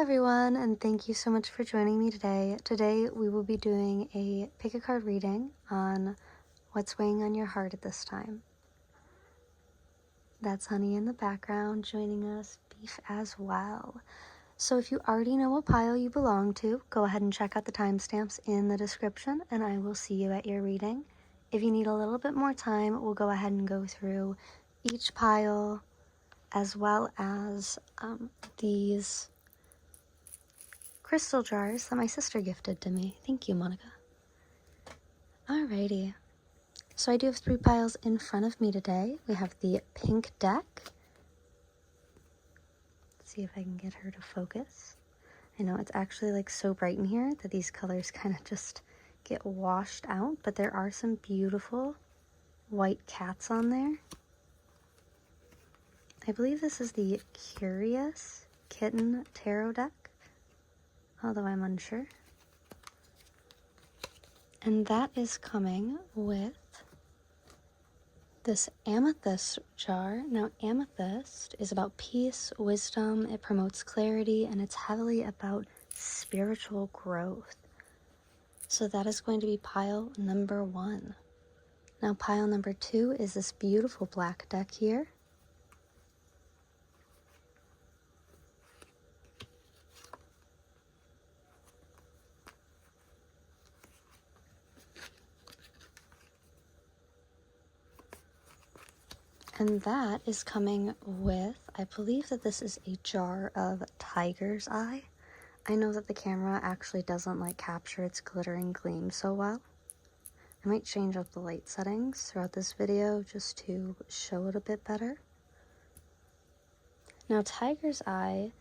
everyone, and thank you so much for joining me today. Today we will be doing a pick a card reading on what's weighing on your heart at this time. That's Honey in the background joining us, Beef as well. So if you already know what pile you belong to, go ahead and check out the timestamps in the description, and I will see you at your reading. If you need a little bit more time, we'll go ahead and go through each pile as well as these crystal jars that my sister gifted to me. Thank you, Monica. Alrighty. So I do have 3 piles in front of me today. We have the pink deck. Let's see if I can get her to focus. I know it's actually like so bright in here that these colors kind of just get washed out, but there are some beautiful white cats on there. I believe this is the Curious Kitten Tarot deck, although I'm unsure. And that is coming with this amethyst jar. Now, amethyst is about peace, wisdom, it promotes clarity, and it's heavily about spiritual growth. So that is going to be pile number 1. Now, pile number 2 is this beautiful black deck here. And that is coming with, I believe that this is a jar of tiger's eye. I know that the camera actually doesn't like capture its glittering gleam so well. I might change up the light settings throughout this video just to show it a bit better. Now, tiger's eye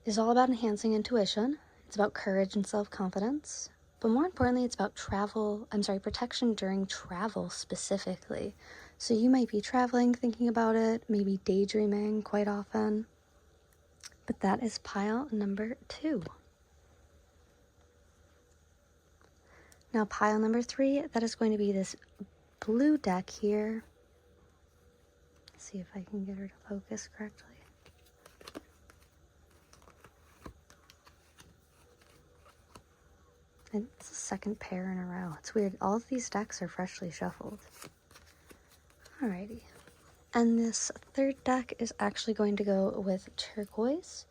is all about enhancing intuition. It's about courage and self-confidence. But more importantly, it's about protection during travel specifically. So you might be traveling, thinking about it, maybe daydreaming quite often. But that is pile number 2. Now pile number 3, that is going to be this blue deck here. Let's see if I can get her to focus correctly. It's the second pair in a row. It's weird. All of these decks are freshly shuffled. Alrighty. And this third deck is actually going to go with Turquoise.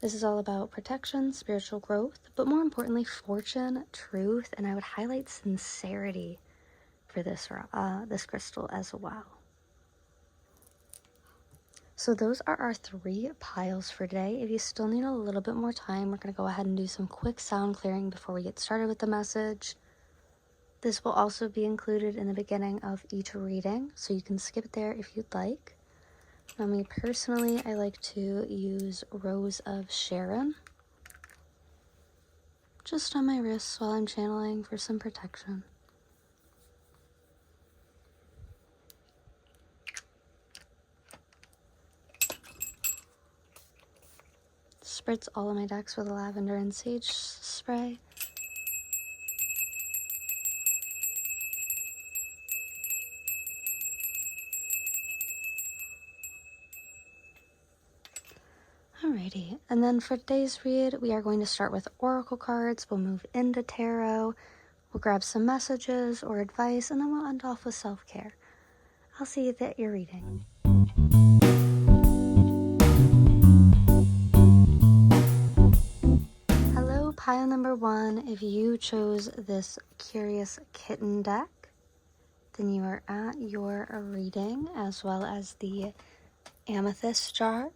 This is all about protection, spiritual growth, but more importantly, fortune, truth, and I would highlight sincerity for this crystal as well. So those are our 3 piles for today. If you still need a little bit more time, we're going to go ahead and do some quick sound clearing before we get started with the message. This will also be included in the beginning of each reading, so you can skip it there if you'd like. Now, me personally, I like to use Rose of Sharon just on my wrists while I'm channeling for some protection. Spritz all of my decks with a lavender and sage spray. Alrighty, and then for today's read, we are going to start with oracle cards. We'll move into tarot. We'll grab some messages or advice, and then we'll end off with self-care. I'll see you at your reading. Hello, pile number 1. If you chose this Curious Kitten deck, then you are at your reading, as well as the amethyst jar.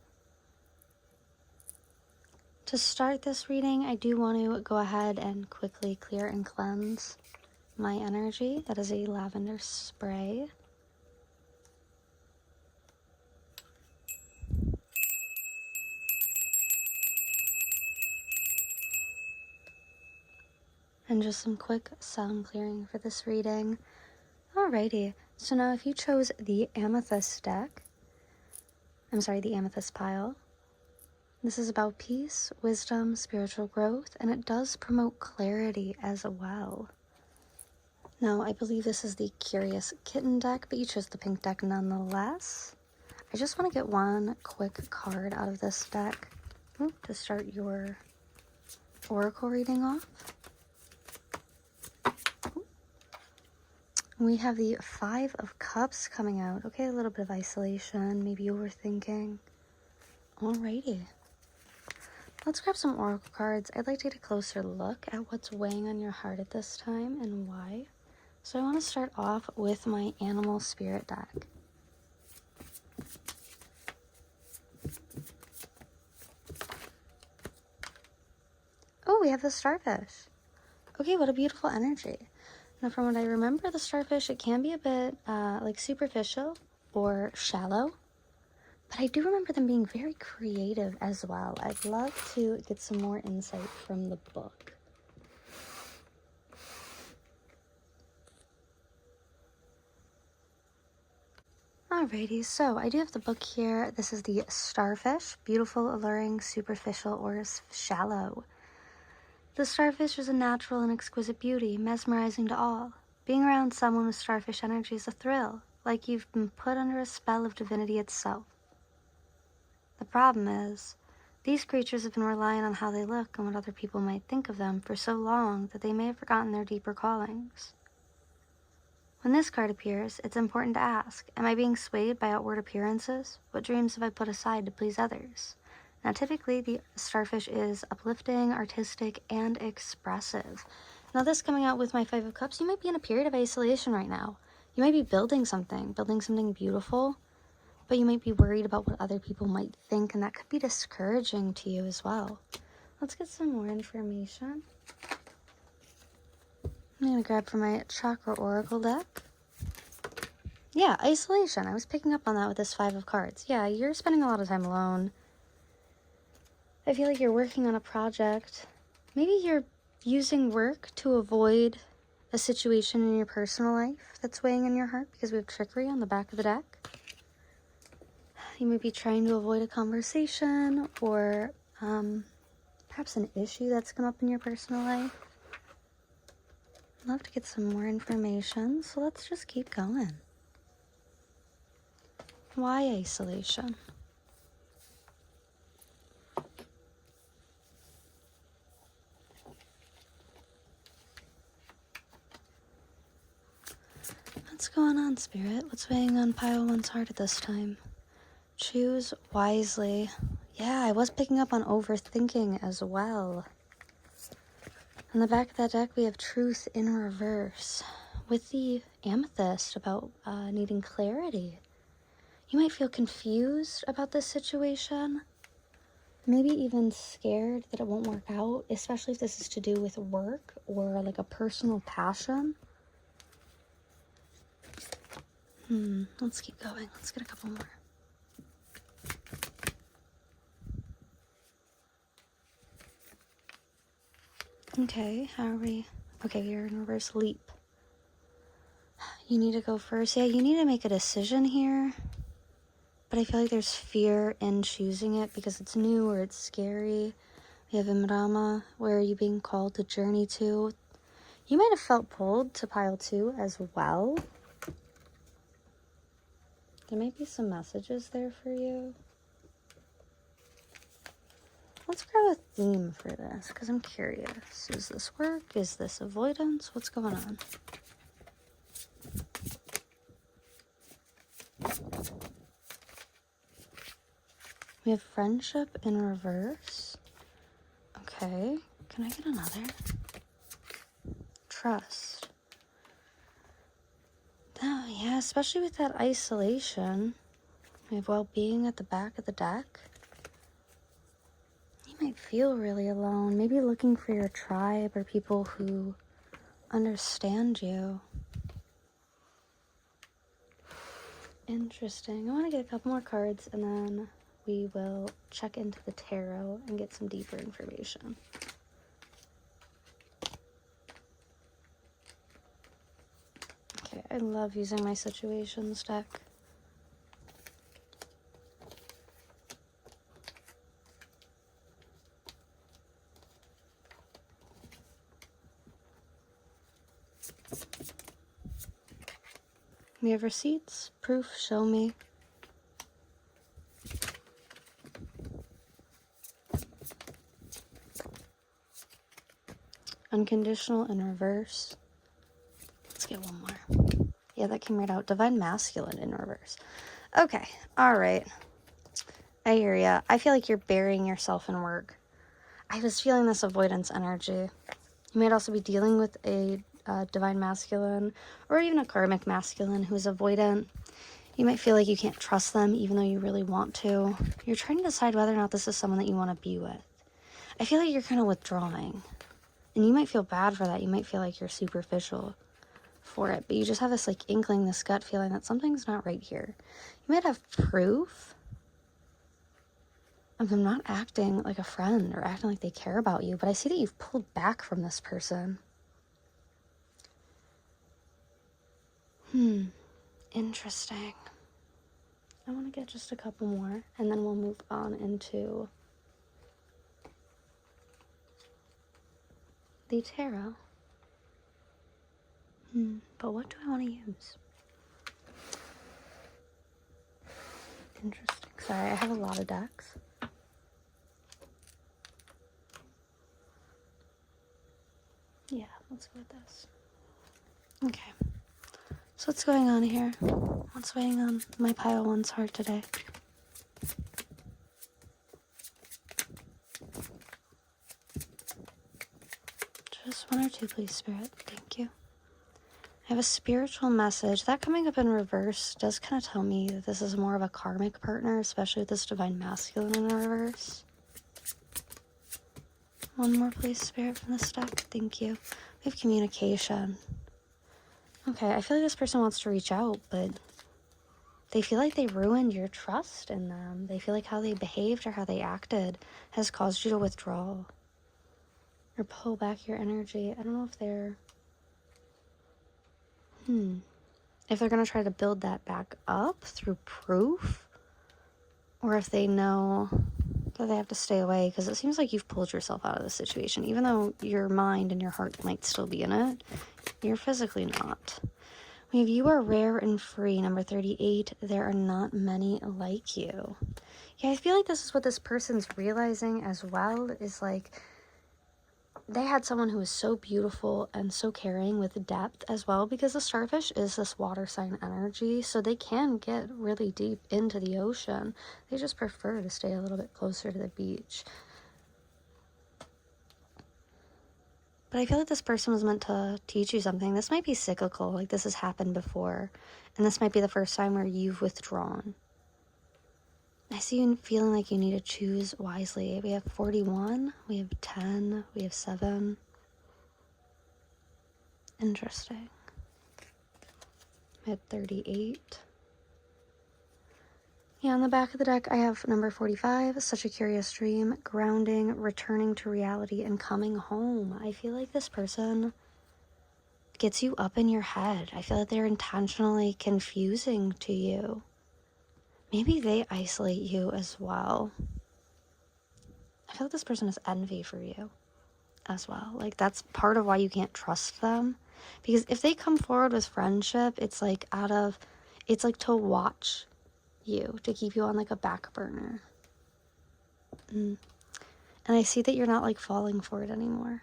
To start this reading, I do want to go ahead and quickly clear and cleanse my energy. That is a lavender spray. And just some quick sound clearing for this reading. Alrighty, so now if you chose the amethyst deck, the amethyst pile, this is about peace, wisdom, spiritual growth, and it does promote clarity as well. Now, I believe this is the Curious Kitten deck, but you chose the pink deck nonetheless. I just want to get one quick card out of this deck to start your oracle reading off. We have the Five of Cups coming out. Okay, a little bit of isolation, maybe overthinking. Alrighty. Let's grab some oracle cards. I'd like to get a closer look at what's weighing on your heart at this time and why. So I want to start off with my animal spirit deck. Oh, we have the starfish. Okay, what a beautiful energy. Now, from what I remember, the starfish, it can be a bit like superficial or shallow. But I do remember them being very creative as well. I'd love to get some more insight from the book. Alrighty, so I do have the book here. This is the Starfish, beautiful, alluring, superficial, or shallow. The starfish is a natural and exquisite beauty, mesmerizing to all. Being around someone with starfish energy is a thrill, like you've been put under a spell of divinity itself. The problem is, these creatures have been relying on how they look and what other people might think of them for so long that they may have forgotten their deeper callings. When this card appears, it's important to ask, am I being swayed by outward appearances? What dreams have I put aside to please others? Now, typically, the starfish is uplifting, artistic, and expressive. Now, this coming out with my Five of Cups, you might be in a period of isolation right now. You might be building something beautiful, but you might be worried about what other people might think, and that could be discouraging to you as well. Let's get some more information. I'm going to grab from my Chakra Oracle deck. Yeah, isolation. I was picking up on that with this Five of Cards. Yeah, you're spending a lot of time alone. I feel like you're working on a project. Maybe you're using work to avoid a situation in your personal life that's weighing on your heart because we have trickery on the back of the deck. You might be trying to avoid a conversation or perhaps an issue that's come up in your personal life. I'd love to get some more information, so let's just keep going. Why isolation? What's going on, Spirit? What's weighing on Pile One's heart at this time? Choose wisely. Yeah, I was picking up on overthinking as well. On the back of that deck, we have Truth in Reverse with the Amethyst about needing clarity. You might feel confused about this situation, maybe even scared that it won't work out, especially if this is to do with work or like a personal passion. Let's keep going. Let's get a couple more. Okay, how are we? Okay, you're in reverse leap. You need to go first. Yeah, you need to make a decision here. But I feel like there's fear in choosing it because it's new or it's scary. We have Imrama. Where are you being called to journey to? You might have felt pulled to Pile 2 as well. There might be some messages there for you. Let's grab a theme for this because I'm curious. Is this work? Is this avoidance? What's going on? We have friendship in reverse. Okay. Can I get another? Trust. Oh, yeah, especially with that isolation. We have well-being at the back of the deck. You might feel really alone. Maybe looking for your tribe or people who understand you. Interesting. I want to get a couple more cards and then we will check into the tarot and get some deeper information. Okay, I love using my situations deck. We have receipts, proof, show me. Unconditional in reverse. Let's get one more. Yeah, that came right out. Divine Masculine in reverse. Okay, all right. I hear ya. I feel like you're burying yourself in work. I was feeling this avoidance energy. You might also be dealing with a divine masculine or even a karmic masculine who's avoidant. You might feel like you can't trust them even though you really want to. You're trying to decide whether or not this is someone that you want to be with. I feel like you're kind of withdrawing. And you might feel bad for that. You might feel like you're superficial for it. But you just have this like inkling, this gut feeling that something's not right here. You might have proof of them not acting like a friend or acting like they care about you. But I see that you've pulled back from this person. Interesting. I want to get just a couple more, and then we'll move on into the tarot. But what do I want to use? Interesting. Sorry, I have a lot of decks. Yeah, let's go with this. Okay. So what's going on here? What's weighing on my pile one's heart today? Just one or two, please, Spirit. Thank you. I have a spiritual message. That coming up in reverse does kind of tell me that this is more of a karmic partner, especially with this divine masculine in reverse. One more, please, Spirit, from this deck. Thank you. We have communication. Okay, I feel like this person wants to reach out, but they feel like they ruined your trust in them. They feel like how they behaved or how they acted has caused you to withdraw or pull back your energy. I don't know if they're... if they're going to try to build that back up through proof, or if they know that they have to stay away, because it seems like you've pulled yourself out of the situation. Even though your mind and your heart might still be in it, you're physically not. We have you are rare and free, number 38. There are not many like you. Yeah, I feel like this is what this person's realizing as well, is like they had someone who was so beautiful and so caring with depth as well, because the starfish is this water sign energy, so they can get really deep into the ocean. They just prefer to stay a little bit closer to the beach. But I feel like this person was meant to teach you something. This might be cyclical, like this has happened before, and this might be the first time where you've withdrawn. I see you feeling like you need to choose wisely. We have 41, we have 10, we have 7. Interesting. We have 38. Yeah, on the back of the deck, I have number 45, such a curious dream, grounding, returning to reality, and coming home. I feel like this person gets you up in your head. I feel like they're intentionally confusing to you. Maybe they isolate you as well. I feel like this person has envy for you as well. Like, that's part of why you can't trust them. Because if they come forward with friendship, it's like it's like to watch you, to keep you on like a back burner. And I see that you're not like falling for it anymore.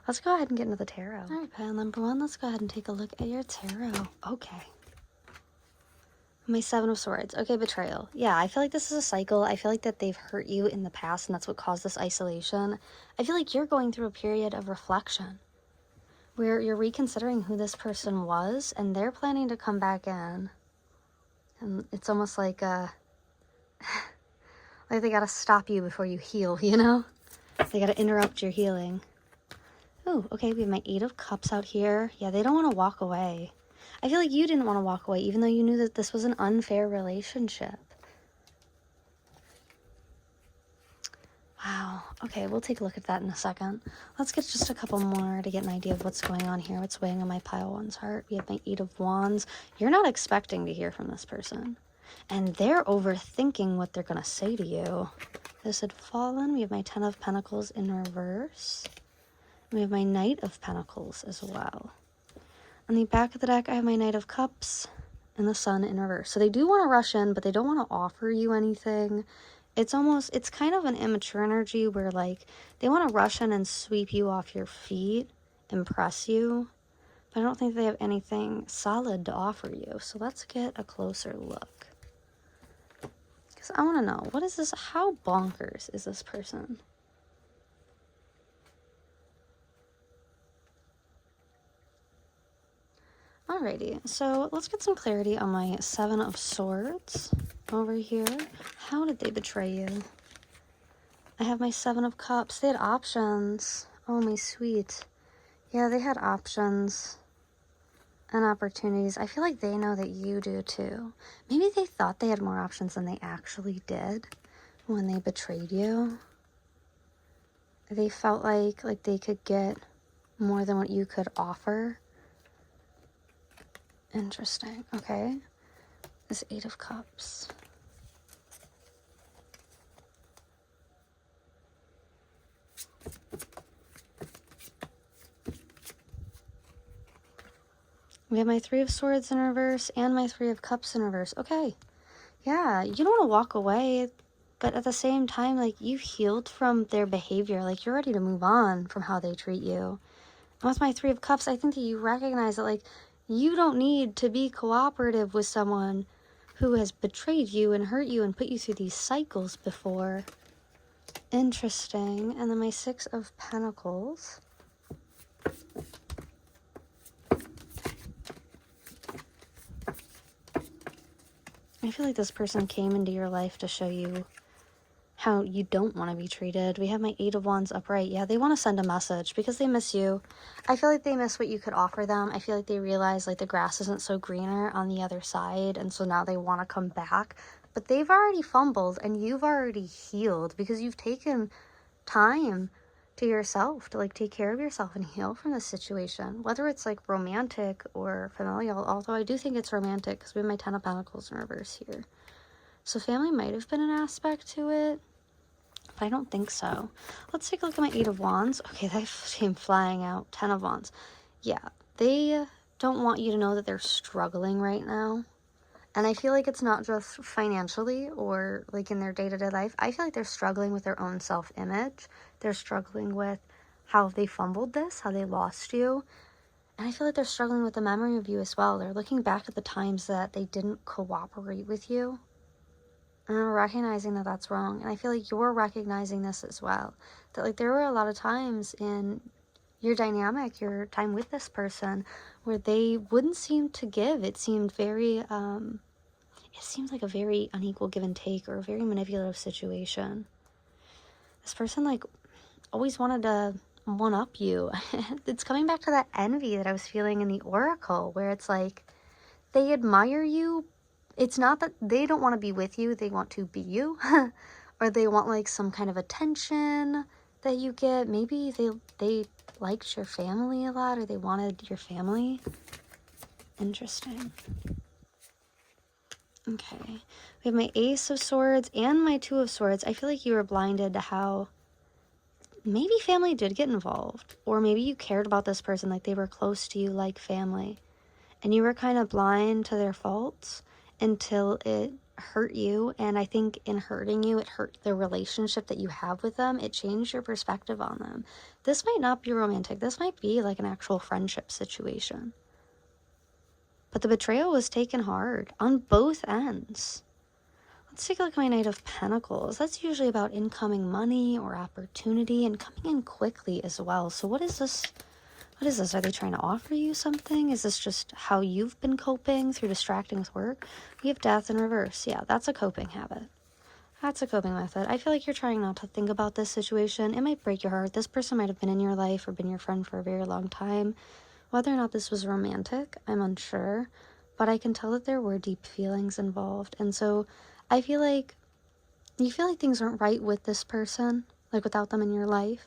Let's go ahead and get into the tarot. All right, pile number 1, let's go ahead and take a look at your tarot. Okay. My 7 of Swords. Okay, betrayal. Yeah, I feel like this is a cycle. I feel like that they've hurt you in the past, and that's what caused this isolation. I feel like you're going through a period of reflection where you're reconsidering who this person was, and they're planning to come back in. And it's almost like like they gotta stop you before you heal, you know? They gotta interrupt your healing. Oh, okay, we have my 8 of Cups out here. Yeah, they don't want to walk away. I feel like you didn't want to walk away, even though you knew that this was an unfair relationship. Wow. Okay, we'll take a look at that in a second. Let's get just a couple more to get an idea of what's going on here, what's weighing on my pile 1's heart. We have my 8 of Wands. You're not expecting to hear from this person, and they're overthinking what they're going to say to you. This had fallen. We have my 10 of Pentacles in reverse. We have my Knight of Pentacles as well. On the back of the deck, I have my Knight of Cups and the Sun in reverse. So they do want to rush in, but they don't want to offer you anything. it's kind of an immature energy where like they want to rush in and sweep you off your feet, impress you, but I don't think they have anything solid to offer you. So let's get a closer look. Because I want to know, what is this? How bonkers is this person? Alrighty, so let's get some clarity on my Seven of Swords over here. How did they betray you? I have my Seven of Cups. They had options. Oh, my sweet. Yeah, they had options and opportunities. I feel like they know that you do too. Maybe they thought they had more options than they actually did when they betrayed you. They felt like they could get more than what you could offer. Interesting. Okay. This Eight of Cups. We have my Three of Swords in reverse and my Three of Cups in reverse. Okay. Yeah, you don't want to walk away, but at the same time, like, you've healed from their behavior. Like, you're ready to move on from how they treat you. And with my Three of Cups, I think that you recognize that, like, you don't need to be cooperative with someone who has betrayed you and hurt you and put you through these cycles before. Interesting. And then my Six of Pentacles. I feel like this person came into your life to show you how you don't want to be treated. We have my Eight of Wands upright. Yeah, they want to send a message because they miss you. I feel like they miss what you could offer them. I feel like they realize like the grass isn't so greener on the other side, and so now they want to come back. But they've already fumbled and you've already healed because you've taken time to yourself to like take care of yourself and heal from this situation, whether it's like romantic or familial. Although I do think it's romantic because we have my Ten of Pentacles in reverse here. So family might have been an aspect to it, but I don't think so. Let's take a look at my Eight of Wands. Okay, that came flying out. Ten of Wands. Yeah, they don't want you to know that they're struggling right now. And I feel like it's not just financially or like in their day-to-day life. I feel like they're struggling with their own self-image. They're struggling with how they fumbled this, how they lost you. And I feel like they're struggling with the memory of you as well. They're looking back at the times that they didn't cooperate with you. And I'm recognizing that that's wrong. And I feel like you're recognizing this as well. That like there were a lot of times in your dynamic, your time with this person, where they wouldn't seem to give. It seemed very, it seemed like a very unequal give and take or a very manipulative situation. This person like always wanted to one-up you. It's coming back to that envy that I was feeling in the Oracle, where it's like they admire you. It's not that they don't want to be with you, they want to be you. Or they want like some kind of attention that you get. Maybe they liked your family a lot, or they wanted your family. Interesting. Okay. We have my Ace of Swords and my Two of Swords. I feel like you were blinded to how maybe family did get involved, or maybe you cared about this person like they were close to you like family, and you were kind of blind to their faults until it hurt you. And I think in hurting you, it hurt the relationship that you have with them. It changed your perspective on them. This might not be romantic. This might be like an actual friendship situation. But the betrayal was taken hard on both ends. Let's take a look at my Knight of Pentacles. That's usually about incoming money or opportunity and coming in quickly as well. So what is this? What is this? Are they trying to offer you something? Is this just how you've been coping through distracting with work? We have Death in reverse. Yeah, that's a coping habit. That's a coping method. I feel like you're trying not to think about this situation. It might break your heart. This person might have been in your life or been your friend for a very long time. Whether or not this was romantic, I'm unsure. But I can tell that there were deep feelings involved. And so I feel like you feel like things aren't right with this person, like without them in your life.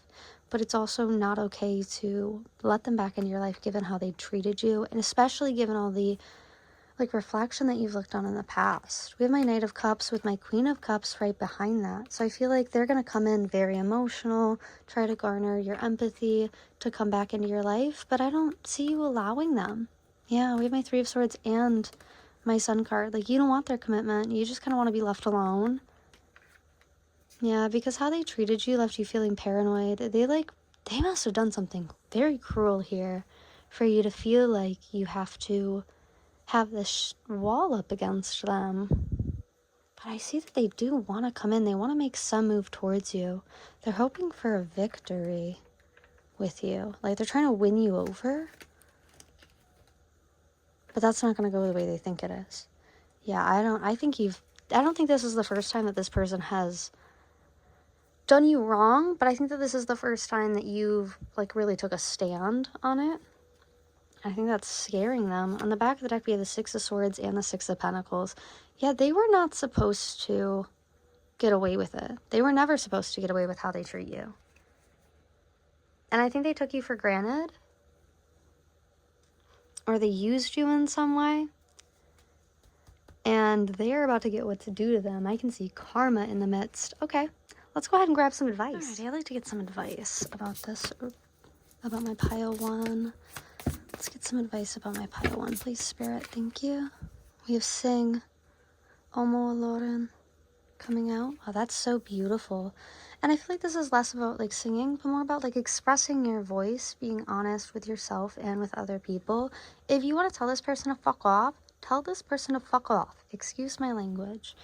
But it's also not okay to let them back into your life given how they treated you, and especially given all the like reflection that you've looked on in the past. We have my Knight of Cups with my Queen of Cups right behind that. So I feel like they're going to come in very emotional, try to garner your empathy to come back into your life, but I don't see you allowing them. Yeah, we have my Three of Swords and my Sun card. Like, you don't want their commitment. You just kind of want to be left alone. Yeah, because how they treated you left you feeling paranoid. They must have done something very cruel here for you to feel like you have to have this wall up against them. But I see that they do want to come in. They want to make some move towards you. They're hoping for a victory with you. Like, they're trying to win you over. But that's not going to go the way they think it is. Yeah, I don't think this is the first time that this person has done you wrong, but I think that this is the first time that you've, like, really took a stand on it. I think that's scaring them. On the back of the deck, we have the Six of Swords and the Six of Pentacles. Yeah, they were not supposed to get away with it. They were never supposed to get away with how they treat you. And I think they took you for granted. Or they used you in some way. And they're about to get what's due to them. I can see karma in the midst. Okay, let's go ahead and grab some advice. Alrighty, I'd like to get some advice about this, about my pile one. Let's get some advice about my pile one, please, Spirit. Thank you. We have Sing, Omo Aloran coming out. Oh, that's so beautiful. And I feel like this is less about, like, singing, but more about, like, expressing your voice, being honest with yourself and with other people. If you want to tell this person to fuck off, tell this person to fuck off. Excuse my language.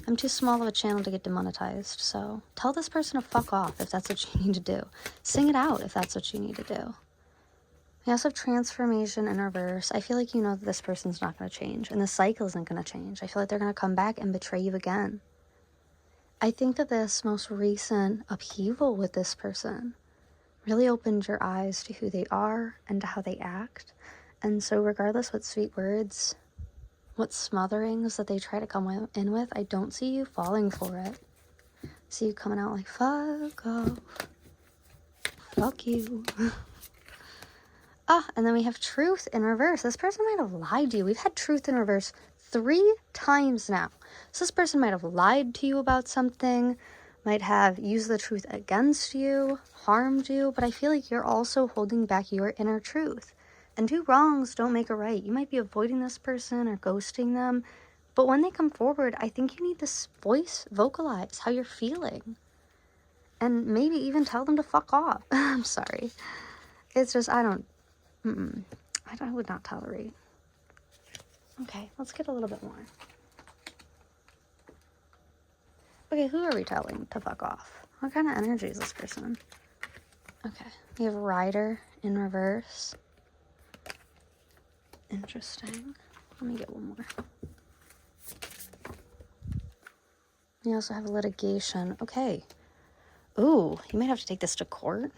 I'm too small of a channel to get demonetized, so tell this person to fuck off if that's what you need to do. Sing it out if that's what you need to do. We also have transformation in reverse. I feel like you know that this person's not going to change, and the cycle isn't going to change. I feel like they're going to come back and betray you again. I think that this most recent upheaval with this person really opened your eyes to who they are and to how they act. And so regardless what sweet words, what smotherings that they try to come in with, I don't see you falling for it. I see you coming out like, fuck off. Fuck you. And then we have truth in reverse. This person might have lied to you. We've had truth in reverse 3 times now. So this person might have lied to you about something, might have used the truth against you, harmed you, but I feel like you're also holding back your inner truth. And 2 wrongs don't make a right. You might be avoiding this person or ghosting them, but when they come forward, I think you need to vocalize how you're feeling. And maybe even tell them to fuck off. I'm sorry. It's just, I would not tolerate. Okay, let's get a little bit more. Okay, who are we telling to fuck off? What kind of energy is this person? Okay, we have Rider in reverse. Interesting. Let me get one more. We also have litigation. Okay. Ooh, you might have to take this to court.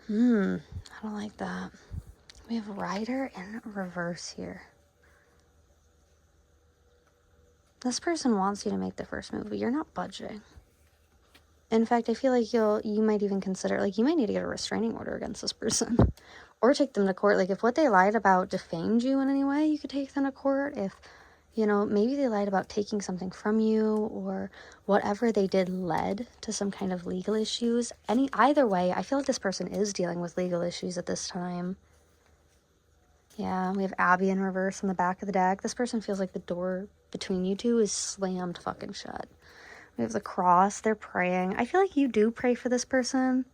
I don't like that. We have Rider in reverse here. This person wants you to make the first move, but you're not budging. In fact, I feel like you might even consider, like, you might need to get a restraining order against this person. Or take them to court. Like, if what they lied about defamed you in any way, you could take them to court. If, you know, maybe they lied about taking something from you, or whatever they did led to some kind of legal issues. Either way, I feel like this person is dealing with legal issues at this time. Yeah, we have Abby in reverse on the back of the deck. This person feels like the door between you two is slammed fucking shut. We have the Cross. They're praying. I feel like you do pray for this person.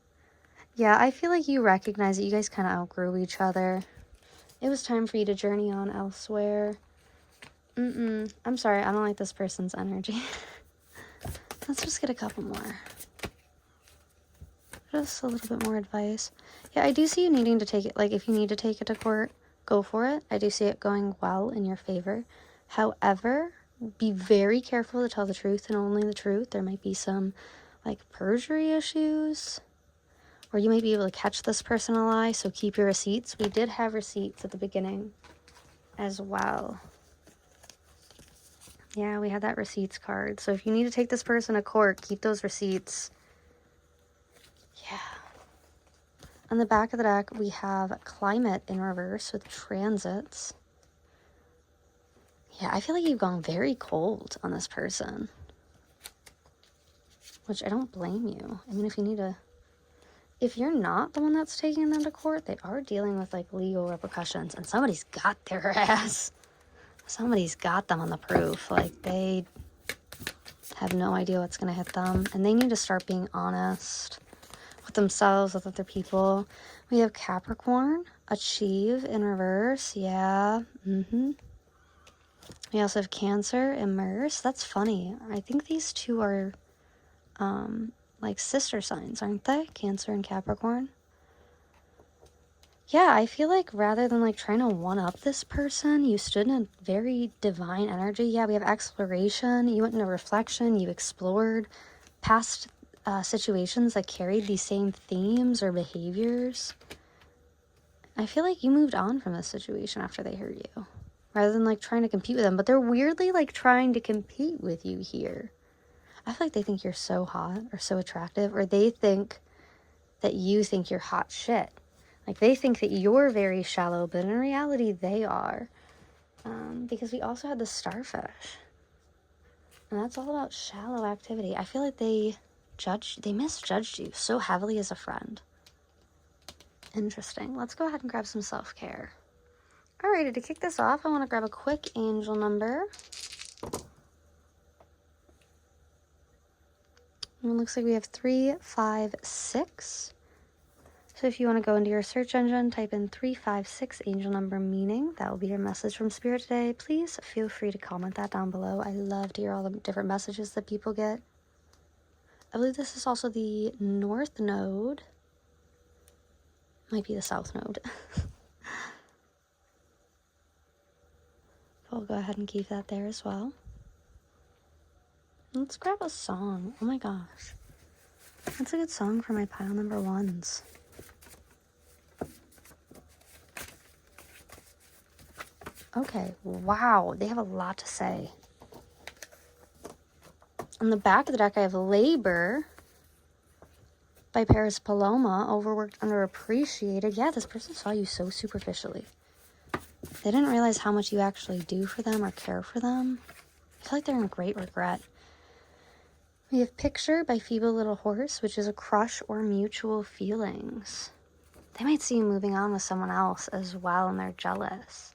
Yeah, I feel like you recognize that you guys kind of outgrew each other. It was time for you to journey on elsewhere. I'm sorry, I don't like this person's energy. Let's just get a couple more. Just a little bit more advice. Yeah, I do see you needing to take it. Like, if you need to take it to court, go for it. I do see it going well in your favor. However, be very careful to tell the truth and only the truth. There might be some, like, perjury issues. Or you might be able to catch this person a lie, so keep your receipts. We did have receipts at the beginning as well. Yeah, we had that receipts card. So if you need to take this person to court, keep those receipts. Yeah. On the back of the deck, we have climate in reverse with transits. Yeah, I feel like you've gone very cold on this person. Which I don't blame you. I mean, if you're not the one that's taking them to court, they are dealing with, like, legal repercussions. And somebody's got their ass. Somebody's got them on the proof. Like, have no idea what's going to hit them. And they need to start being honest with themselves, with other people. We have Capricorn, achieve in reverse. Yeah. We also have Cancer, immerse. That's funny. I think these two are like sister signs, aren't they? Cancer and Capricorn. Yeah, I feel like rather than like trying to one-up this person, you stood in a very divine energy. Yeah, we have exploration. You went into reflection. You explored past situations that carried these same themes or behaviors. I feel like you moved on from this situation after they hurt you, rather than like trying to compete with them. But they're weirdly like trying to compete with you here. I feel like they think you're so hot or so attractive, or they think that you think you're hot shit. Like, they think that you're very shallow, but in reality, they are. Because we also had the starfish. And that's all about shallow activity. I feel like they misjudged you so heavily as a friend. Interesting. Let's go ahead and grab some self-care. Alrighty, to kick this off, I want to grab a quick angel number. And it looks like we have 356. So if you want to go into your search engine, type in 356 angel number meaning. That will be your message from Spirit today. Please feel free to comment that down below. I love to hear all the different messages that people get. I believe this is also the North Node. Might be the South Node. We'll go ahead and keep that there as well. Let's grab a song. Oh my gosh. That's a good song for my pile number ones. Okay, wow, they have a lot to say. On the back of the deck, I have Labor by Paris Paloma, overworked, underappreciated. Yeah, this person saw you so superficially. They didn't realize how much you actually do for them or care for them. I feel like they're in great regret. We have Picture by Feeble Little Horse, which is a crush or mutual feelings. They might see you moving on with someone else as well, and they're jealous.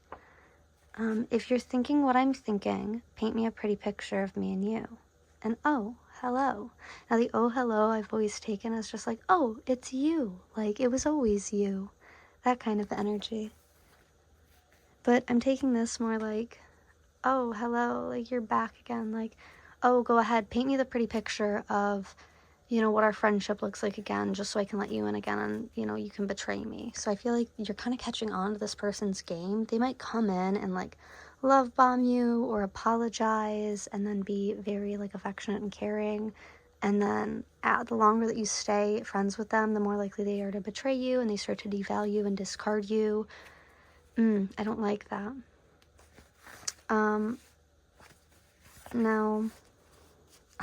If you're thinking what I'm thinking, paint me a pretty picture of me and you. And oh, hello. Now the oh, hello I've always taken as just like, oh, it's you. Like, it was always you. That kind of energy. But I'm taking this more like, oh, hello, like you're back again. Like, oh, go ahead, paint me the pretty picture of, you know, what our friendship looks like again, just so I can let you in again and, you know, you can betray me. So I feel like you're kind of catching on to this person's game. They might come in and like love bomb you or apologize and then be very like affectionate and caring. And then the longer that you stay friends with them, the more likely they are to betray you and they start to devalue and discard you. I don't like that. Now,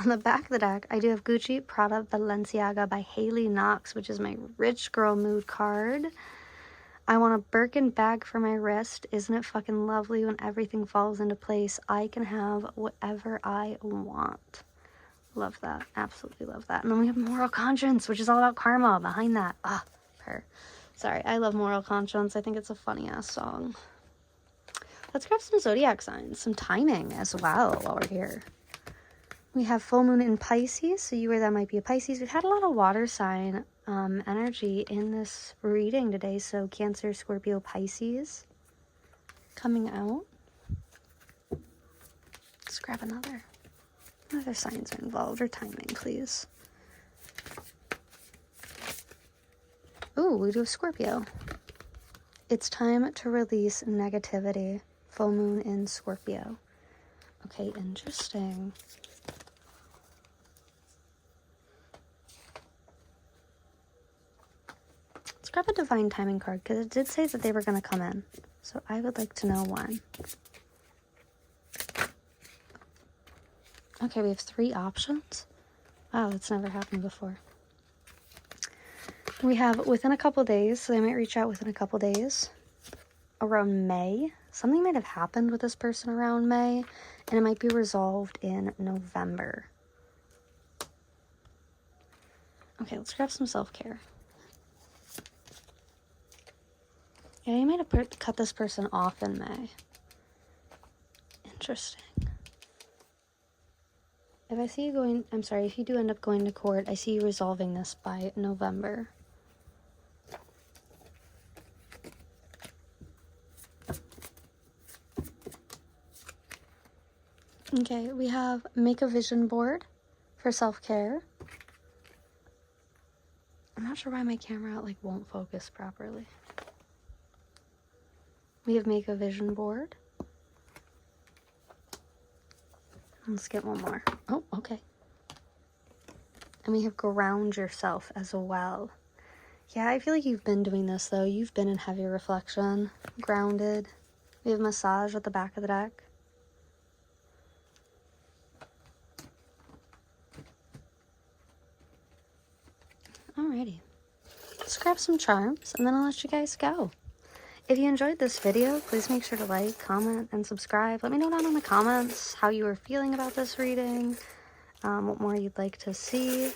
on the back of the deck, I do have Gucci, Prada, Balenciaga by Haley Knox, which is my rich girl mood card. I want a Birkin bag for my wrist. Isn't it fucking lovely when everything falls into place? I can have whatever I want. Love that. Absolutely love that. And then we have Moral Conscience, which is all about karma behind that. Sorry, I love Moral Conscience. I think it's a funny-ass song. Let's grab some zodiac signs, some timing as well while we're here. We have full moon in Pisces, so you or that might be a Pisces. We've had a lot of water sign energy in this reading today, so Cancer, Scorpio, Pisces coming out. Let's grab another. What other signs are involved or timing, please? Ooh, we do have Scorpio. It's time to release negativity. Full moon in Scorpio. Okay, interesting. Let's grab a divine timing card because it did say that they were going to come in. So I would like to know when. Okay, we have 3 options. Wow, that's never happened before. We have within a couple days, so they might reach out within a couple days. Around May. Something might have happened with this person around May, and it might be resolved in November. Okay, let's grab some self-care. Yeah, you might have cut this person off in May. Interesting. If I see you going, I'm sorry, if you do end up going to court, I see you resolving this by November. Okay, we have make a vision board for self-care. I'm not sure why my camera like won't focus properly. We have make a vision board. Let's get one more. Oh, okay. And we have ground yourself as well. Yeah, I feel like you've been doing this though. You've been in heavy reflection, grounded. We have massage at the back of the deck. Alrighty. Let's grab some charms and then I'll let you guys go. If you enjoyed this video, please make sure to like, comment, and subscribe. Let me know down in the comments how you were feeling about this reading, what more you'd like to see.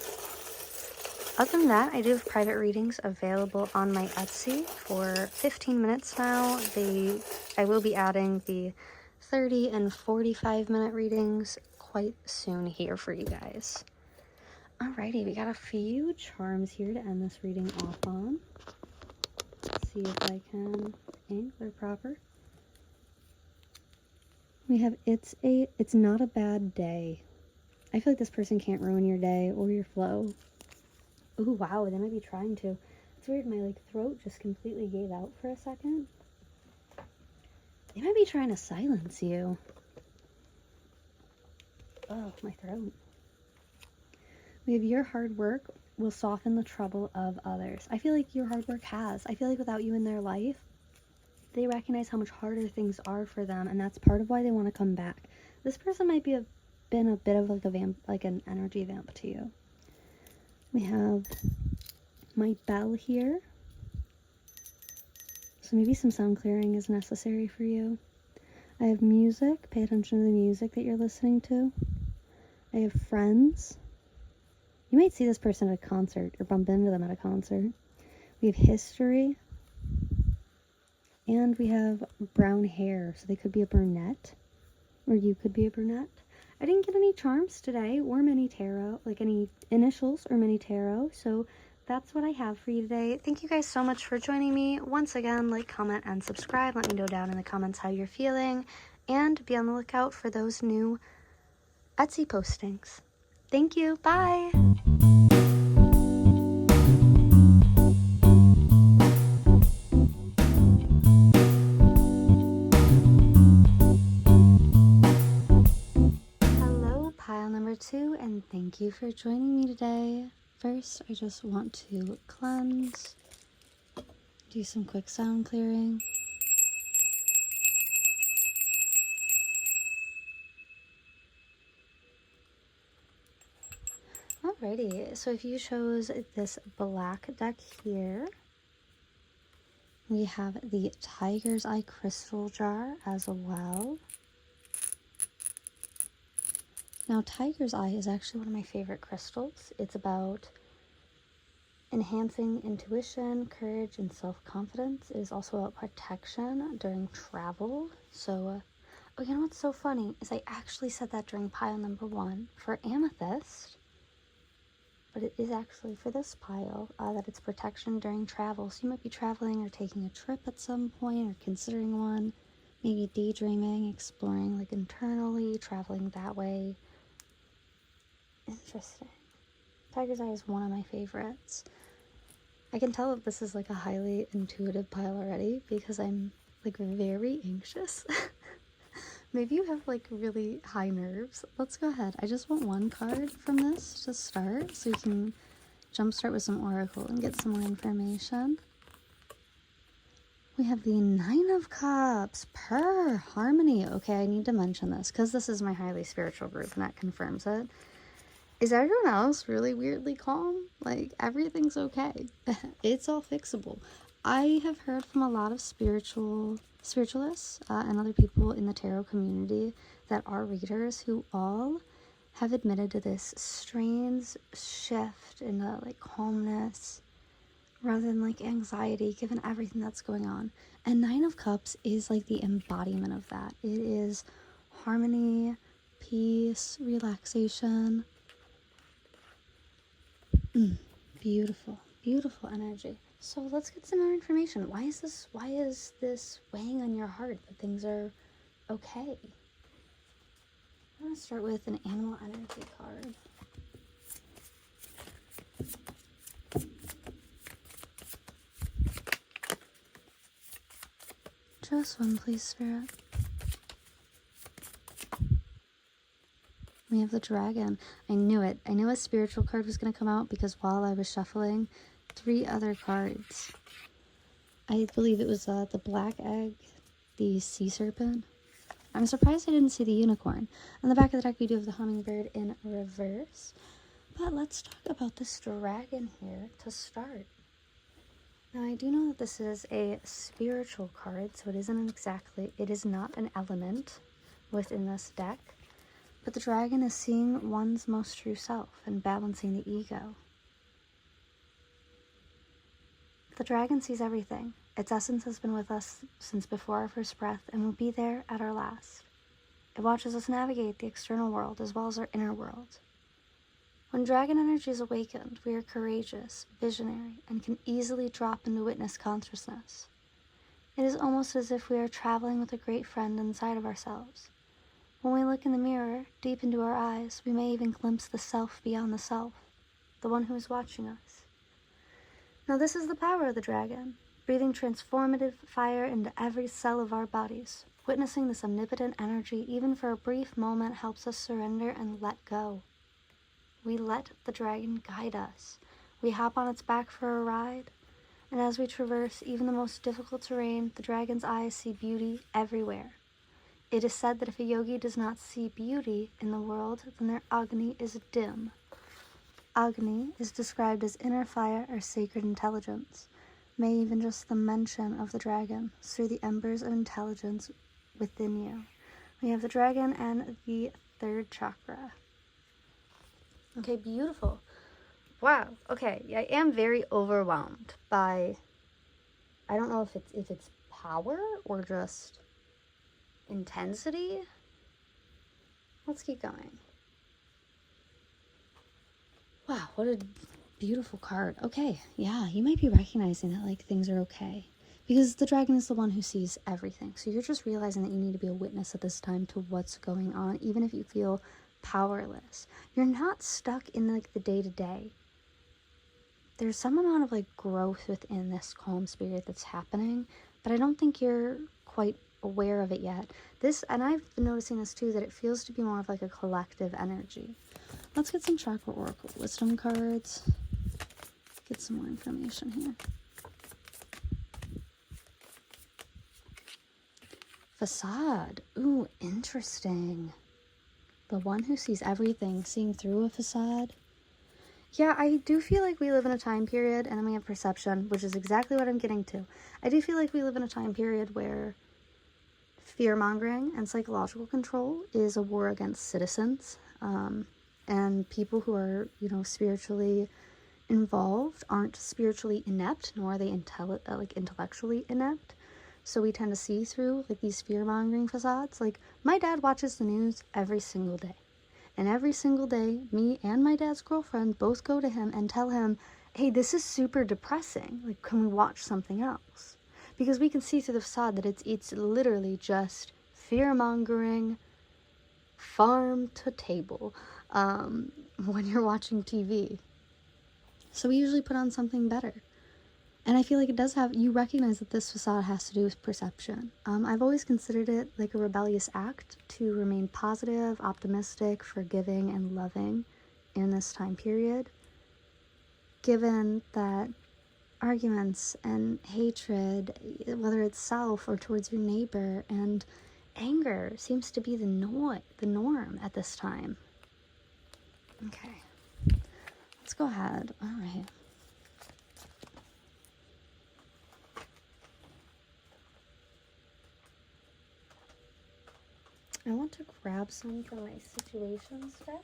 Other than that, I do have private readings available on my Etsy for 15 minutes now. I will be adding the 30 and 45-minute readings quite soon here for you guys. Alrighty, we got a few charms here to end this reading off on. Let's see if I can angle proper. We have it's not a bad day. I feel like this person can't ruin your day or your flow. Ooh, wow, they might be trying to. It's weird, my like throat just completely gave out for a second. They might be trying to silence you. Oh, my throat. We have your hard work will soften the trouble of others. I feel like your hard work has. I feel like without you in their life, they recognize how much harder things are for them, and that's part of why they want to come back. This person might be been a bit of like a vamp, like an energy vamp to you. We have my bell here. So maybe some sound clearing is necessary for you. I have music. Pay attention to the music that you're listening to. I have friends. You might see this person at a concert or bump into them at a concert. We have history. And we have brown hair. So they could be a brunette. Or you could be a brunette. I didn't get any charms today or mini tarot, like any initials or mini tarot. So that's what I have for you today. Thank you guys so much for joining me. Once again, like, comment, and subscribe. Let me know down in the comments how you're feeling. And be on the lookout for those new Etsy postings. Thank you. Bye. Pile number 2, and thank you for joining me today. First, I just want to cleanse, do some quick sound clearing. Alrighty, so if you chose this black deck here, we have the Tiger's Eye crystal jar as well. Now, Tiger's Eye is actually one of my favorite crystals. It's about enhancing intuition, courage, and self-confidence. It is also about protection during travel. So, oh, you know what's so funny is I actually said that during pile number 1 for Amethyst, but it is actually for this pile that it's protection during travel. So you might be traveling or taking a trip at some point or considering one, maybe daydreaming, exploring like internally, traveling that way. Interesting. Tiger's Eye is one of my favorites. I can tell that this is like a highly intuitive pile already because I'm like very anxious. Maybe you have like really high nerves. Let's go ahead. I just want one card from this to start so you can jumpstart with some oracle and get some more information. We have the 9 of Cups, per harmony. Okay, I need to mention this because this is my highly spiritual group and that confirms it. Is everyone else really weirdly calm? Like, everything's okay. It's all fixable. I have heard from a lot of spiritualists and other people in the tarot community that are readers who all have admitted to this strange shift in the like calmness rather than like anxiety given everything that's going on. And 9 of Cups is like the embodiment of that. It is harmony, peace, relaxation. Beautiful, beautiful energy. So let's get some more information. Why is this weighing on your heart that things are okay? I'm going to start with an animal energy card. Just one, please, Spirit. We have the dragon. I knew it. I knew a spiritual card was going to come out because while I was shuffling 3 other cards, I believe it was the black egg, the sea serpent. I'm surprised I didn't see the unicorn. On the back of the deck, we do have the hummingbird in reverse. But let's talk about this dragon here to start. Now, I do know that this is a spiritual card, so it is not an element within this deck. But the dragon is seeing one's most true self and balancing the ego. The dragon sees everything. Its essence has been with us since before our first breath and will be there at our last. It watches us navigate the external world as well as our inner world. When dragon energy is awakened, we are courageous, visionary, and can easily drop into witness consciousness. It is almost as if we are traveling with a great friend inside of ourselves. When we look in the mirror, deep into our eyes, we may even glimpse the self beyond the self, the one who is watching us. Now this is the power of the dragon, breathing transformative fire into every cell of our bodies. Witnessing this omnipotent energy, even for a brief moment, helps us surrender and let go. We let the dragon guide us. We hop on its back for a ride, and as we traverse even the most difficult terrain, the dragon's eyes see beauty everywhere. It is said that if a yogi does not see beauty in the world, then their Agni is dim. Agni is described as inner fire or sacred intelligence. May even just the mention of the dragon stir the embers of intelligence within you. We have the dragon and the 3rd chakra. Okay, beautiful. Wow. Okay, I am very overwhelmed by, I don't know if it's power or just intensity. Let's keep going. Wow, what a beautiful card. Okay, yeah, you might be recognizing that like things are okay. Because the dragon is the one who sees everything. So you're just realizing that you need to be a witness at this time to what's going on, even if you feel powerless. You're not stuck in like the day-to-day. There's some amount of like growth within this calm spirit that's happening, but I don't think you're quite aware of it yet. This, and I've been noticing this too, that it feels to be more of like a collective energy. Let's get some chakra oracle wisdom cards. Get some more information here. Facade. Ooh, interesting. The one who sees everything, seeing through a facade. Yeah, I do feel like we live in a time period, and then we have perception, which is exactly what I'm getting to. I do feel like we live in a time period where fear-mongering and psychological control is a war against citizens, and people who are, spiritually involved aren't spiritually inept, nor are they intellectually inept. So we tend to see through like these fear-mongering facades. Like my dad watches the news every single day. And every single day, me and my dad's girlfriend both go to him and tell him, hey, this is super depressing. Like, can we watch something else? Because we can see through the facade that it's literally just fear-mongering, farm to table, when you're watching TV. So we usually put on something better. And I feel like it does have, you recognize that this facade has to do with perception. I've always considered it like a rebellious act to remain positive, optimistic, forgiving, and loving in this time period. Given that arguments and hatred, whether it's self or towards your neighbor, and anger seems to be the norm at this time. Okay, let's go ahead. All right. I want to grab some from my situations deck.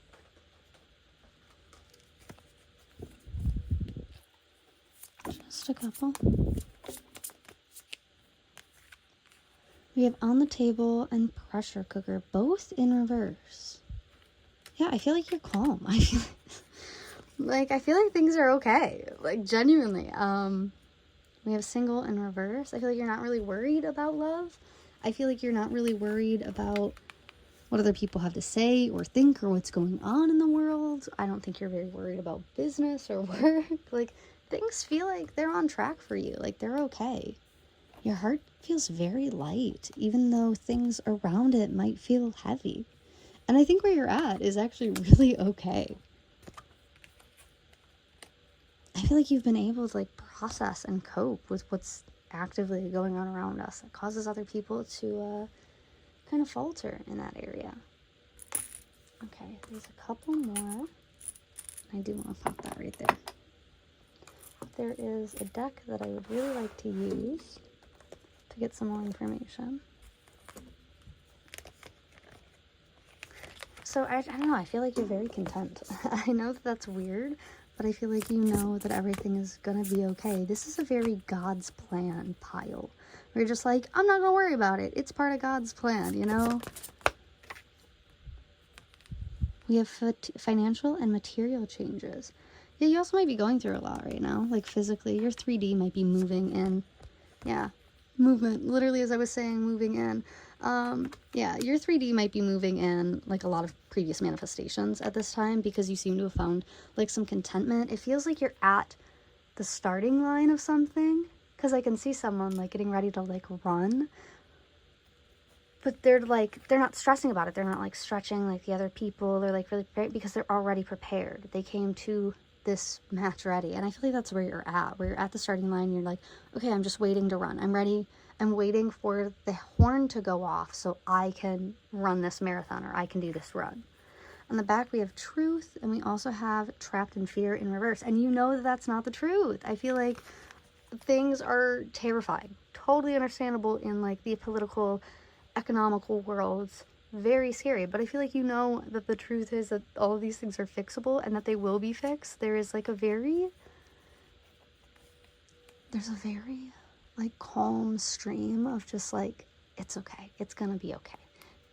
Just a couple. We have on the table and pressure cooker, both in reverse. Yeah, I feel like you're calm. I feel like things are okay. Like, genuinely. We have single in reverse. I feel like you're not really worried about love. I feel like you're not really worried about what other people have to say or think or what's going on in the world. I don't think you're very worried about business or work. Like, things feel like they're on track for you. Like, they're okay. Your heart feels very light, even though things around it might feel heavy. And I think where you're at is actually really okay. I feel like you've been able to, like, process and cope with what's actively going on around us. It causes other people to kind of falter in that area. Okay, there's a couple more. I do want to pop that right there. There is a deck that I would really like to use to get some more information. So I don't know, I feel like you're very content. I know that that's weird, but I feel like you know that everything is gonna be okay. This is a very God's plan pile. Where you're just like, I'm not gonna worry about it. It's part of God's plan, you know? We have financial and material changes. Yeah, you also might be going through a lot right now. Like, physically, your 3D might be moving in. Yeah, movement. Literally, as I was saying, moving in. Yeah, your 3D might be moving in, like, a lot of previous manifestations at this time, because you seem to have found, like, some contentment. It feels like you're at the starting line of something, because I can see someone, like, getting ready to, like, run, but they're not stressing about it. They're not, like, stretching like the other people. They're, like, really prepared because they're already prepared. They came to this match ready. And I feel like that's where you're at. Where you're at the starting line, you're like, okay, I'm just waiting to run. I'm ready. I'm waiting for the horn to go off so I can run this marathon, or I can do this run. On the back, we have truth, and we also have trapped in fear in reverse. And you know that that's not the truth. I feel like things are terrifying. Totally understandable in, like, the political, economical worlds. Very scary. But I feel like you know that the truth is that all of these things are fixable and that they will be fixed. There's a very, like, calm stream of just, like, it's okay. It's gonna be okay.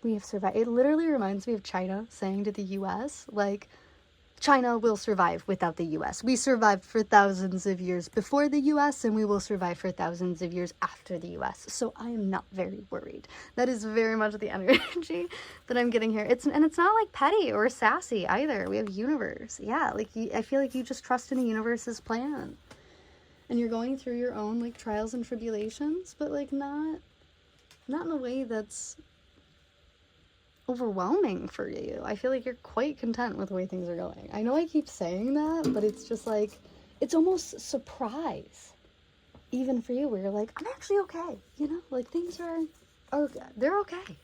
We have survived. It literally reminds me of China saying to the US, like, China will survive without the US. We survived for thousands of years before the US, and we will survive for thousands of years after the US. So I am not very worried. That is very much the energy that I'm getting here. It's not, like, petty or sassy either. We have universe. Yeah, like, I feel like you just trust in the universe's plan. And you're going through your own, like, trials and tribulations, but, like, not in a way that's overwhelming for you. I feel like you're quite content with the way things are going. I know I keep saying that, but it's just like, it's almost surprise, even for you, where you're like, I'm actually okay, you know? Like, things are they're okay.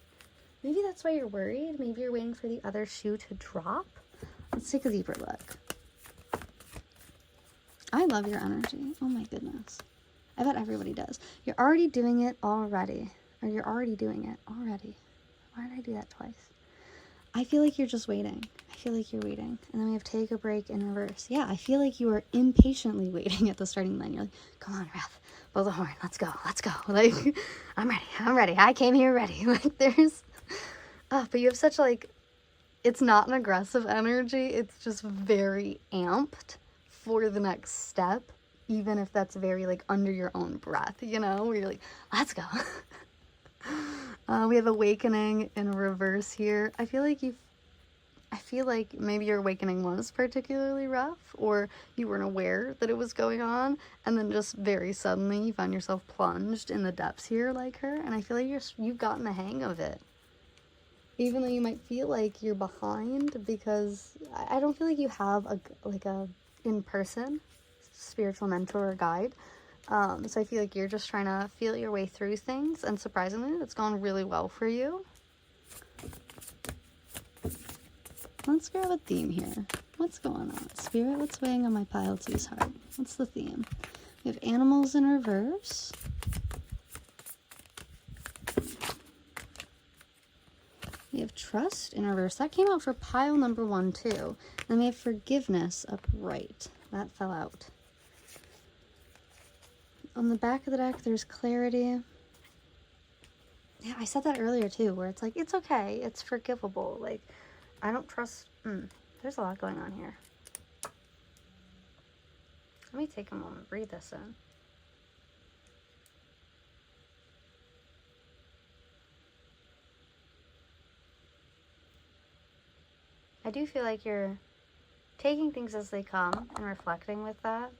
Maybe that's why you're worried. Maybe you're waiting for the other shoe to drop. Let's take a deeper look. I love your energy. Oh my goodness. I bet everybody does. You're already doing it already. Or you're already doing it already. Why did I do that twice? I feel like you're just waiting. I feel like you're waiting. And then we have take a break in reverse. Yeah, I feel like you are impatiently waiting at the starting line. You're like, come on, Wrath, blow the horn. Let's go. Like, I'm ready. I came here ready. Like, there's... but you have such, like... It's not an aggressive energy. It's just very amped for the next step. Even if that's very, like, under your own breath, you know? Where you're like, let's go. We have awakening in reverse here. I feel like maybe your awakening was particularly rough, or you weren't aware that it was going on, and then just very suddenly you found yourself plunged in the depths here like her, and I feel like you've gotten the hang of it. Even though you might feel like you're behind, because I don't feel like you have a in-person spiritual mentor or guide. So I feel like you're just trying to feel your way through things, and surprisingly, it's gone really well for you. Let's grab a theme here. What's going on? Spirit, what's weighing on my pile two's heart? What's the theme? We have animals in reverse. We have trust in reverse. That came out for pile number 1 too. And we have forgiveness upright. That fell out. On the back of the deck, there's clarity. Yeah, I said that earlier too, where it's like, it's okay, it's forgivable. Like, I don't trust There's a lot going on here. Let me take a moment, breathe this in. I do feel like you're taking things as they come and reflecting with that.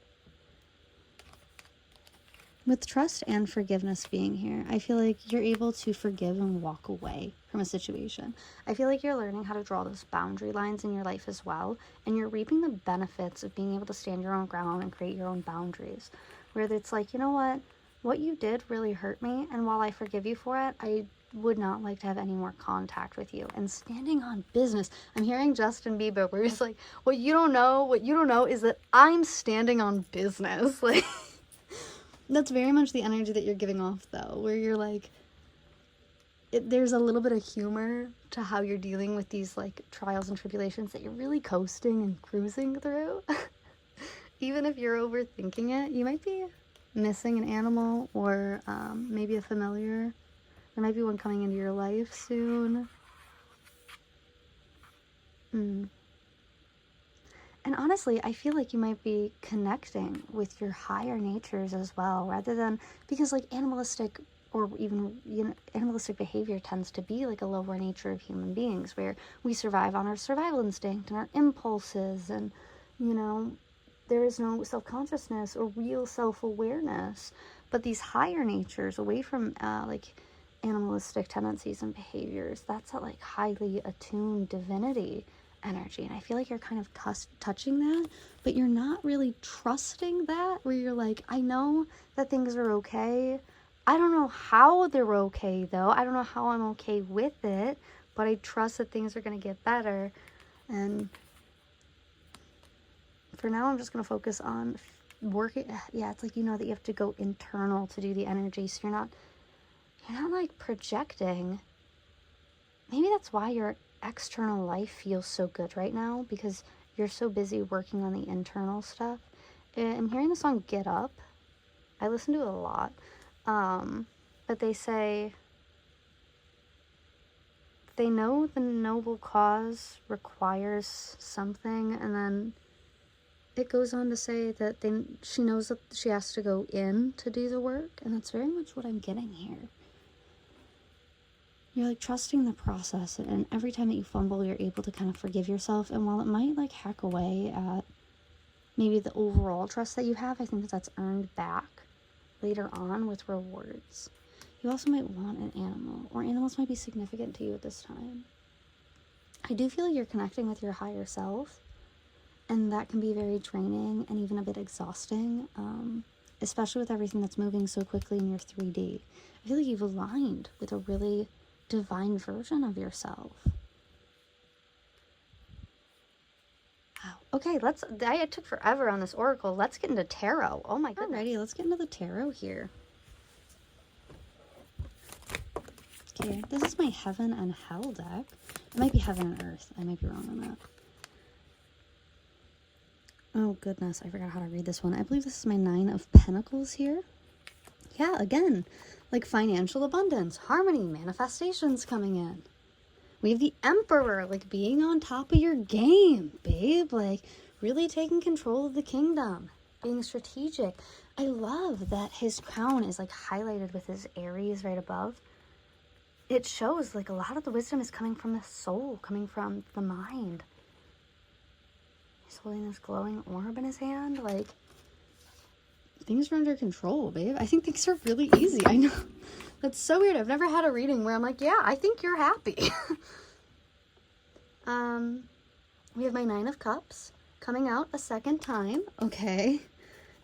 With trust and forgiveness being here, I feel like you're able to forgive and walk away from a situation. I feel like you're learning how to draw those boundary lines in your life as well, and you're reaping the benefits of being able to stand your own ground and create your own boundaries. Where it's like, you know what you did really hurt me, and while I forgive you for it, I would not like to have any more contact with you. And standing on business. I'm hearing Justin Bieber where he's like, what you don't know is that I'm standing on business. Like, that's very much the energy that you're giving off, though, where you're like, there's a little bit of humor to how you're dealing with these, like, trials and tribulations that you're really coasting and cruising through. Even if you're overthinking it, you might be missing an animal or maybe a familiar. There might be one coming into your life soon. And honestly, I feel like you might be connecting with your higher natures as well, rather than, because like animalistic or even, animalistic behavior tends to be like a lower nature of human beings, where we survive on our survival instinct and our impulses, and, there is no self-consciousness or real self-awareness. But these higher natures, away from like animalistic tendencies and behaviors, that's that like highly attuned divinity energy. And I feel like you're kind of touching that, but you're not really trusting that, where you're like, I know that things are okay. I don't know how they're okay, though. I don't know how I'm okay with it, but I trust that things are going to get better. And for now, I'm just going to focus on working. Yeah, it's like, that you have to go internal to do the energy. So you're not like projecting. Maybe that's why your external life feels so good right now, because you're so busy working on the internal stuff. I'm hearing the song Get Up. I listen to it a lot. But they say they know the noble cause requires something, and then it goes on to say that she knows that she has to go in to do the work, and that's very much what I'm getting here. You're like trusting the process, and every time that you fumble, you're able to kind of forgive yourself. And while it might like hack away at maybe the overall trust that you have, I think that's earned back later on with rewards. You also might want an animal, or animals might be significant to you at this time. I do feel like you're connecting with your higher self, and that can be very draining and even a bit exhausting, especially with everything that's moving so quickly in your 3D. I feel like you've aligned with a really divine version of yourself. Wow. Okay, I took forever on this oracle. Let's get into tarot. Oh my goodness. Alrighty, let's get into the tarot here. Okay, this is my Heaven and Hell deck. It might be Heaven and Earth. I might be wrong on that. Oh goodness, I forgot how to read this one. I believe this is my 9 of Pentacles here. Yeah, again, like financial abundance, harmony, manifestations coming in. We have the Emperor, like being on top of your game, babe. Like really taking control of the kingdom, being strategic. I love that his crown is like highlighted with his Aries right above. It shows like a lot of the wisdom is coming from the soul, coming from the mind. He's holding this glowing orb in his hand, like things are under control, babe. I think things are really easy. I know. That's so weird. I've never had a reading where I'm like, yeah, I think you're happy. We have my 9 of Cups coming out a second time. Okay.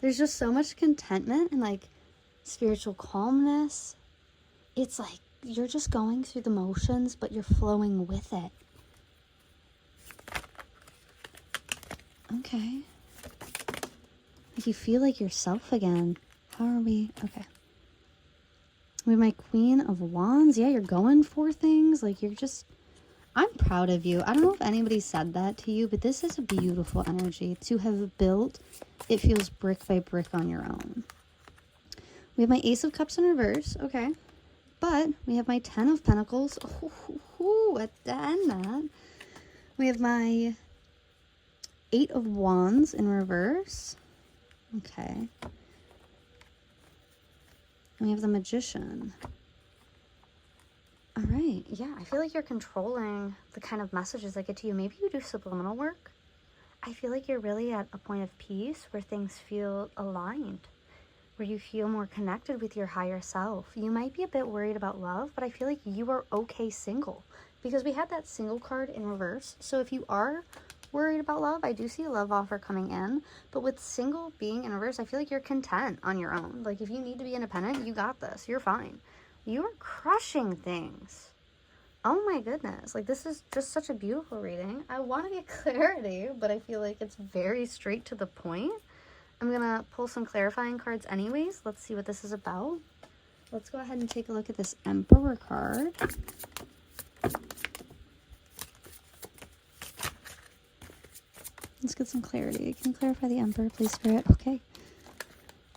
There's just so much contentment and like spiritual calmness. It's like you're just going through the motions, but you're flowing with it. Okay. Like you feel like yourself again. How are we? Okay. We have my Queen of Wands. Yeah, you're going for things. Like you're just, I'm proud of you. I don't know if anybody said that to you, but this is a beautiful energy to have built. It feels brick by brick on your own. We have my Ace of Cups in reverse. Okay. But we have my 10 of Pentacles. At the end that. We have my 8 of Wands in reverse. Okay. We have the Magician. All right. Yeah, I feel like you're controlling the kind of messages that get to you. Maybe you do subliminal work. I feel like you're really at a point of peace where things feel aligned, where you feel more connected with your higher self. You might be a bit worried about love, but I feel like you are okay single, because we had that single card in reverse. So if you are worried about love, I do see a love offer coming in, but with single being in reverse, I feel like you're content on your own. Like, if you need to be independent, you got this. You're fine. You are crushing things. Oh my goodness. Like, this is just such a beautiful reading. I want to get clarity, but I feel like it's very straight to the point. I'm going to pull some clarifying cards anyways. Let's see what this is about. Let's go ahead and take a look at this Emperor card. Let's get some clarity. Can you clarify the Emperor, please, Spirit? Okay.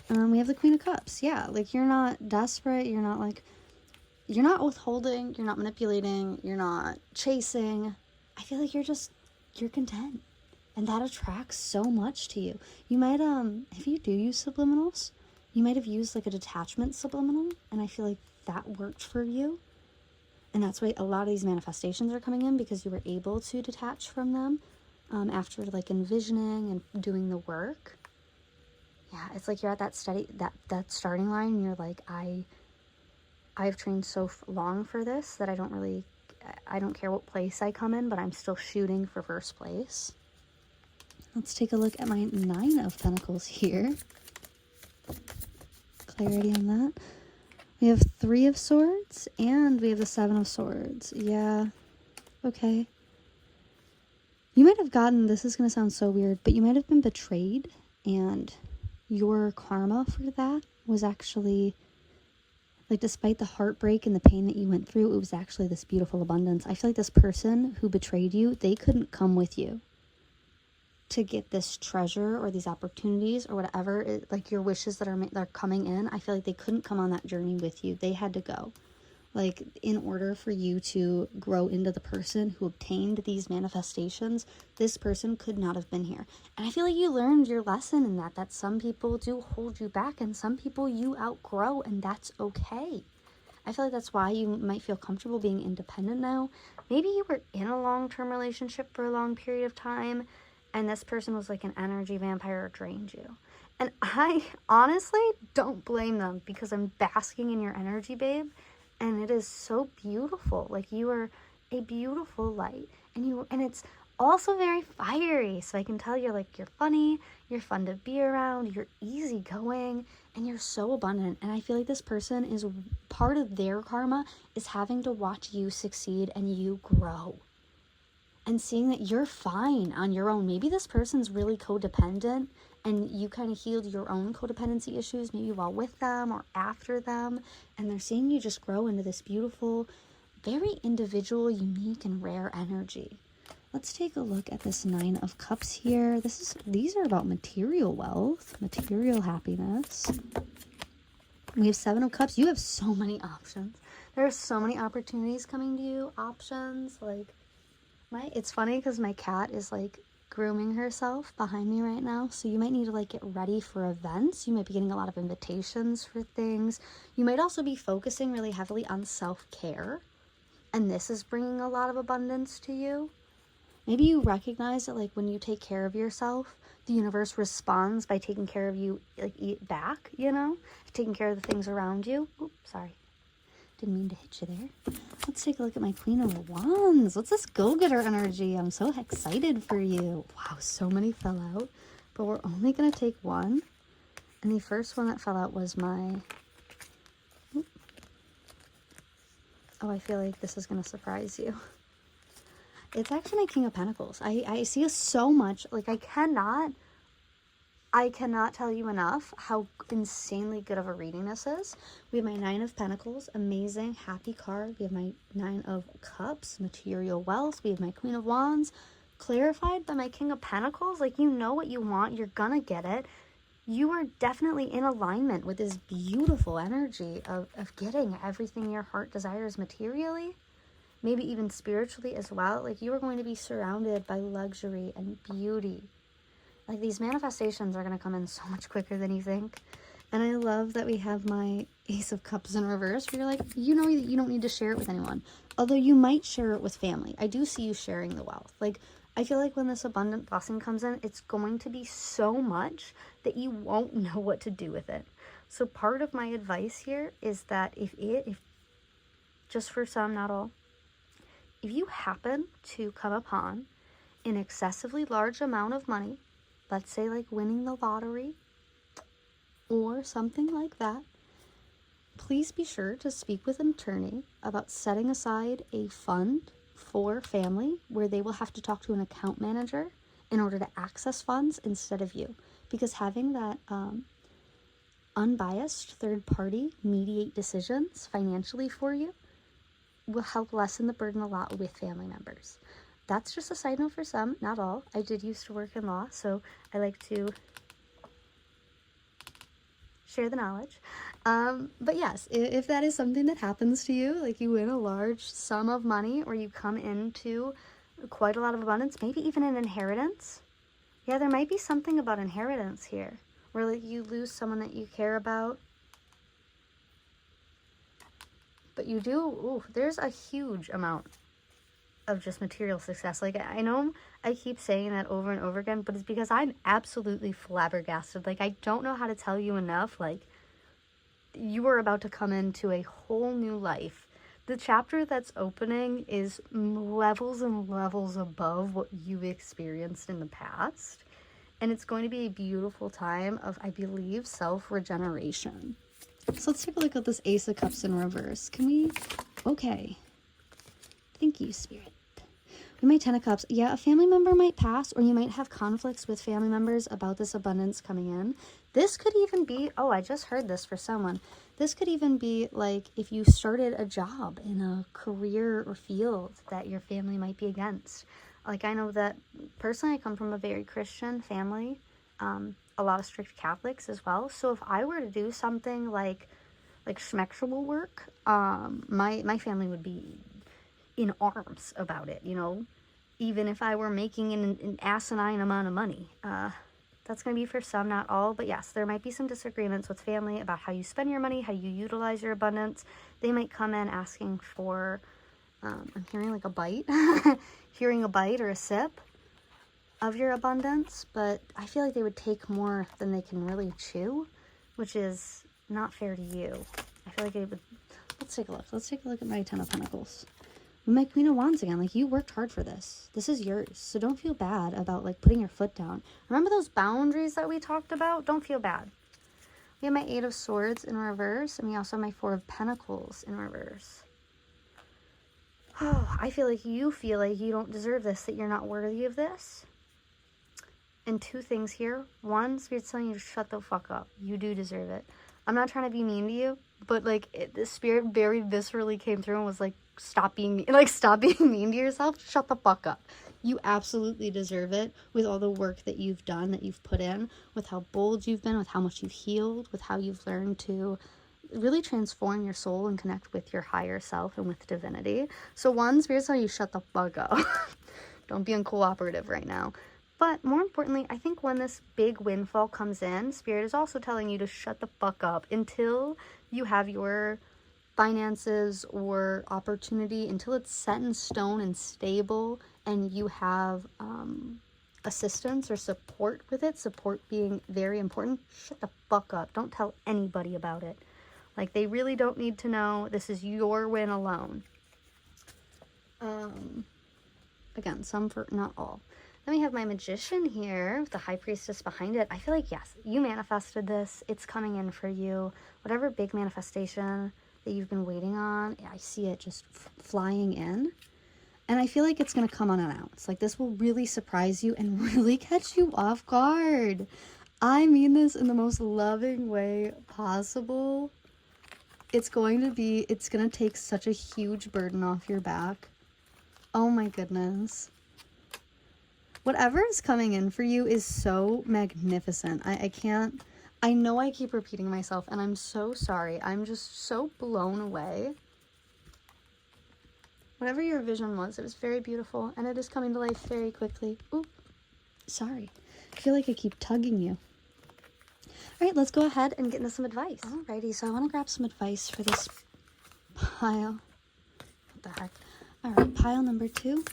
We have the Queen of Cups. Yeah, like, you're not desperate. You're not, like, you're not withholding. You're not manipulating. You're not chasing. I feel like you're content. And that attracts so much to you. You might, if you do use subliminals, you might have used, like, a detachment subliminal. And I feel like that worked for you. And that's why a lot of these manifestations are coming in, because you were able to detach from them after, like, envisioning and doing the work. Yeah, it's like you're at that that starting line, and you're like, I've trained so long for this that I don't care what place I come in, but I'm still shooting for first place. Let's take a look at my 9 of Pentacles here. Clarity on that. We have 3 of Swords, and we have the 7 of Swords. Yeah, okay. You might have gotten, this is going to sound so weird, but you might have been betrayed, and your karma for that was actually, like, despite the heartbreak and the pain that you went through, it was actually this beautiful abundance. I feel like this person who betrayed you, they couldn't come with you to get this treasure or these opportunities or whatever, like your wishes that are coming in. I feel like they couldn't come on that journey with you. They had to go. Like, in order for you to grow into the person who obtained these manifestations, this person could not have been here. And I feel like you learned your lesson in that some people do hold you back, and some people you outgrow, and that's okay. I feel like that's why you might feel comfortable being independent now. Maybe you were in a long-term relationship for a long period of time, and this person was like an energy vampire or drained you. And I honestly don't blame them, because I'm basking in your energy, babe. And it is so beautiful. Like, you are a beautiful light. And it's also very fiery. So I can tell you're funny, you're fun to be around, you're easygoing, and you're so abundant. And I feel like this person is, part of their karma is having to watch you succeed and you grow. And seeing that you're fine on your own. Maybe this person's really codependent, and you kind of healed your own codependency issues, maybe while with them or after them. And they're seeing you just grow into this beautiful, very individual, unique, and rare energy. Let's take a look at this 9 of Cups here. These are about material wealth, material happiness. We have 7 of Cups. You have so many options. There are so many opportunities coming to you. Options, like, it's funny because my cat is, like, grooming herself behind me right now, so you might need to, like, get ready for events. You might be getting a lot of invitations for things. You might also be focusing really heavily on self-care, and this is bringing a lot of abundance to you. Maybe you recognize that, like, when you take care of yourself, the universe responds by taking care of you, like, back, you know, taking care of the things around you. Oops, sorry. Didn't mean to hit you there. Let's take a look at my Queen of Wands. What's this go-getter energy? I'm so excited for you. Wow, so many fell out, but we're only going to take one. And the first one that fell out was my... Oh, I feel like this is going to surprise you. It's actually my King of Pentacles. I see so much. Like, I cannot tell you enough how insanely good of a reading this is. We have my 9 of Pentacles, amazing, happy card. We have my 9 of Cups, material wealth. We have my Queen of Wands, clarified by my King of Pentacles. Like, you know what you want. You're gonna get it. You are definitely in alignment with this beautiful energy of getting everything your heart desires materially. maybe even spiritually as well. Like, you are going to be surrounded by luxury and beauty. Like, these manifestations are going to come in so much quicker than you think. And I love that we have my Ace of Cups in reverse, where you're like, you know that you don't need to share it with anyone. Although you might share it with family. I do see you sharing the wealth. Like, I feel like when this abundant blessing comes in, it's going to be so much that you won't know what to do with it. So part of my advice here is that if just for some, not all, if you happen to come upon an excessively large amount of money, let's say like winning the lottery or something like that, please be sure to speak with an attorney about setting aside a fund for family where they will have to talk to an account manager in order to access funds instead of you. Because having that unbiased third party mediate decisions financially for you will help lessen the burden a lot with family members. That's just a side note for some, not all. I did used to work in law, so I like to share the knowledge. But yes, if that is something that happens to you, like you win a large sum of money or you come into quite a lot of abundance, maybe even an inheritance. Yeah, there might be something about inheritance here, where like you lose someone that you care about. But you do, there's a huge amount of just material success. Like, I know I keep saying that over and over again, but it's because I'm absolutely flabbergasted. Like, I don't know how to tell you enough. Like, you are about to come into a whole new life. The chapter that's opening is levels and levels above what you've experienced in the past. And it's going to be a beautiful time of, I believe, self-regeneration. So let's take a look at this Ace of Cups in reverse. Can we? Okay. Thank you, Spirit. We might 10 of Cups. Yeah, a family member might pass, or you might have conflicts with family members about this abundance coming in. This could even be, oh, I just heard this for someone. This could even be like if you started a job in a career or field that your family might be against. Like, I know that personally I come from a very Christian family, a lot of strict Catholics as well. So if I were to do something like schmexual work, my family would be in arms about it, you know, even if I were making an asinine amount of money. That's going to be for some, not all, but yes, there might be some disagreements with family about how you spend your money, how you utilize your abundance. They might come in asking for, I'm hearing like a bite, hearing a bite or a sip of your abundance, but I feel like they would take more than they can really chew, which is not fair to you. I feel like they would, let's take a look. Let's take a look at my 10 of Pentacles. My Queen of Wands again. Like, you worked hard for this. This is yours. So don't feel bad about like putting your foot down. Remember those boundaries that we talked about? Don't feel bad. We have my 8 of Swords in reverse, and we also have my 4 of Pentacles in reverse. Oh, I feel like you don't deserve this, that you're not worthy of this. And 2 things here. 1, Spirit's telling you to shut the fuck up. You do deserve it. I'm not trying to be mean to you, but like the Spirit very viscerally came through and was like, stop being mean to yourself. Shut the fuck up. You absolutely deserve it with all the work that you've done, that you've put in, with how bold you've been, with how much you've healed, with how you've learned to really transform your soul and connect with your higher self and with divinity. So 1, Spirit's telling you shut the fuck up. Don't be uncooperative right now. But more importantly, I think when this big windfall comes in, Spirit is also telling you to shut the fuck up until you have your finances or opportunity, until it's set in stone and stable and you have assistance or support with it, support being very important. Shut the fuck up. Don't tell anybody about it. Like, they really don't need to know. This is your win alone. Again, some for not all. Then we have my Magician here with the High Priestess behind it. I feel like, yes, you manifested this. It's coming in for you. Whatever big manifestation that you've been waiting on, I see it just flying in. And I feel like it's going to come unannounced. Like, this will really surprise you and really catch you off guard. I mean this in the most loving way possible. It's going to take such a huge burden off your back. Oh my goodness. Whatever is coming in for you is so magnificent. I know I keep repeating myself, and I'm so sorry. I'm just so blown away Whatever your vision was, it was very beautiful, and it is coming to life very quickly. Ooh, sorry. I feel like I keep tugging you. All right, let's go ahead and get into some advice. Alrighty, so I want to grab some advice for this pile. What the heck? All right, pile number 2.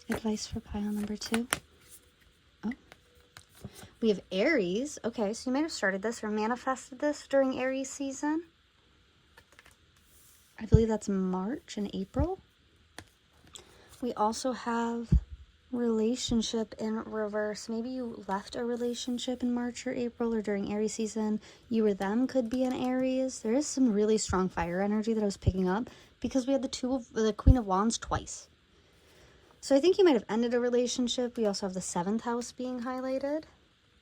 Advice for pile number 2. Oh. We have Aries. Okay, so you might have started this or manifested this during Aries season. I believe that's March and April. We also have relationship in reverse. Maybe you left a relationship in March or April or during Aries season. You or them could be in Aries. There is some really strong fire energy that I was picking up because we had the Queen of Wands twice. So I think you might have ended a relationship. We also have the 7th house being highlighted.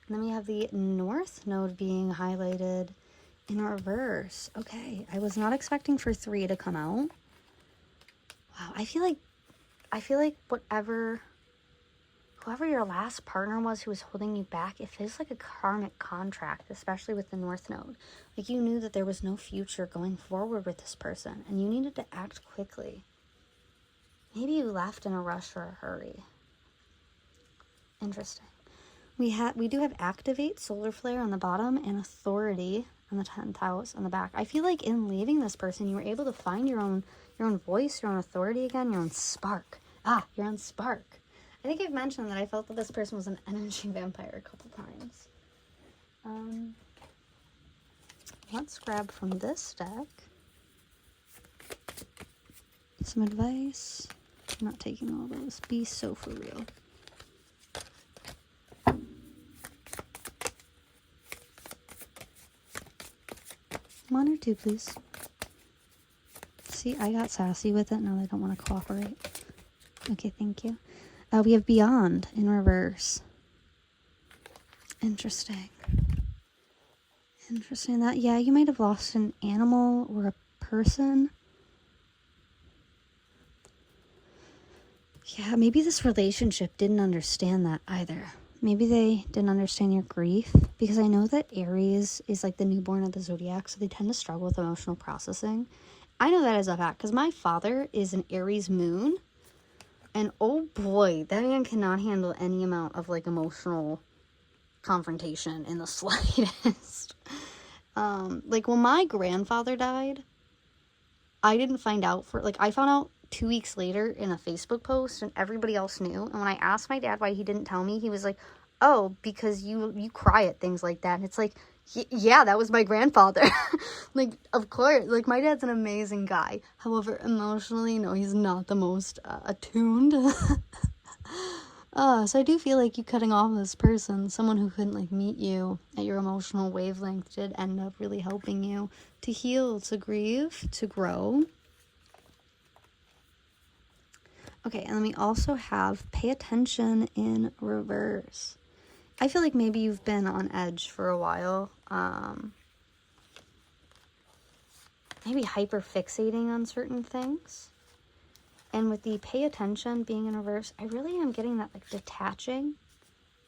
And then we have the North Node being highlighted in reverse. Okay, I was not expecting for 3 to come out. Wow, I feel like whoever your last partner was who was holding you back, it feels like a karmic contract, especially with the North Node. Like you knew that there was no future going forward with this person, and you needed to act quickly. Maybe you left in a rush or a hurry. Interesting. We do have activate, solar flare on the bottom, and authority on the 10th house on the back. I feel like in leaving this person, you were able to find your own voice, your own authority again, your own spark. Your own spark. I think I've mentioned that I felt that this person was an energy vampire a couple times. Let's grab from this deck some advice. I'm not taking all those. Be so for real. One or two, please. See, I got sassy with it. Now they don't want to cooperate. Okay, thank you. We have Beyond in reverse. Interesting. Interesting that, yeah, you might have lost an animal or a person. Yeah, maybe this relationship didn't understand that either. Maybe they didn't understand your grief, because I know that Aries is like the newborn of the zodiac, so they tend to struggle with emotional processing. I know that as a fact, because my father is an Aries moon, and oh boy, that man cannot handle any amount of like emotional confrontation in the slightest. Like when my grandfather died, I didn't find out I found out 2 weeks later in a Facebook post, and everybody else knew. And when I asked my dad why he didn't tell me, he was like, oh, because you cry at things like that. And it's like, yeah, that was my grandfather. Like, of course, like my dad's an amazing guy. However, emotionally, no, he's not the most attuned. So I do feel like you cutting off this person, someone who couldn't like meet you at your emotional wavelength, did end up really helping you to heal, to grieve, to grow. Okay, and then we also have pay attention in reverse. I feel like maybe you've been on edge for a while. Maybe hyper fixating on certain things. And with the pay attention being in reverse, I really am getting that like detaching.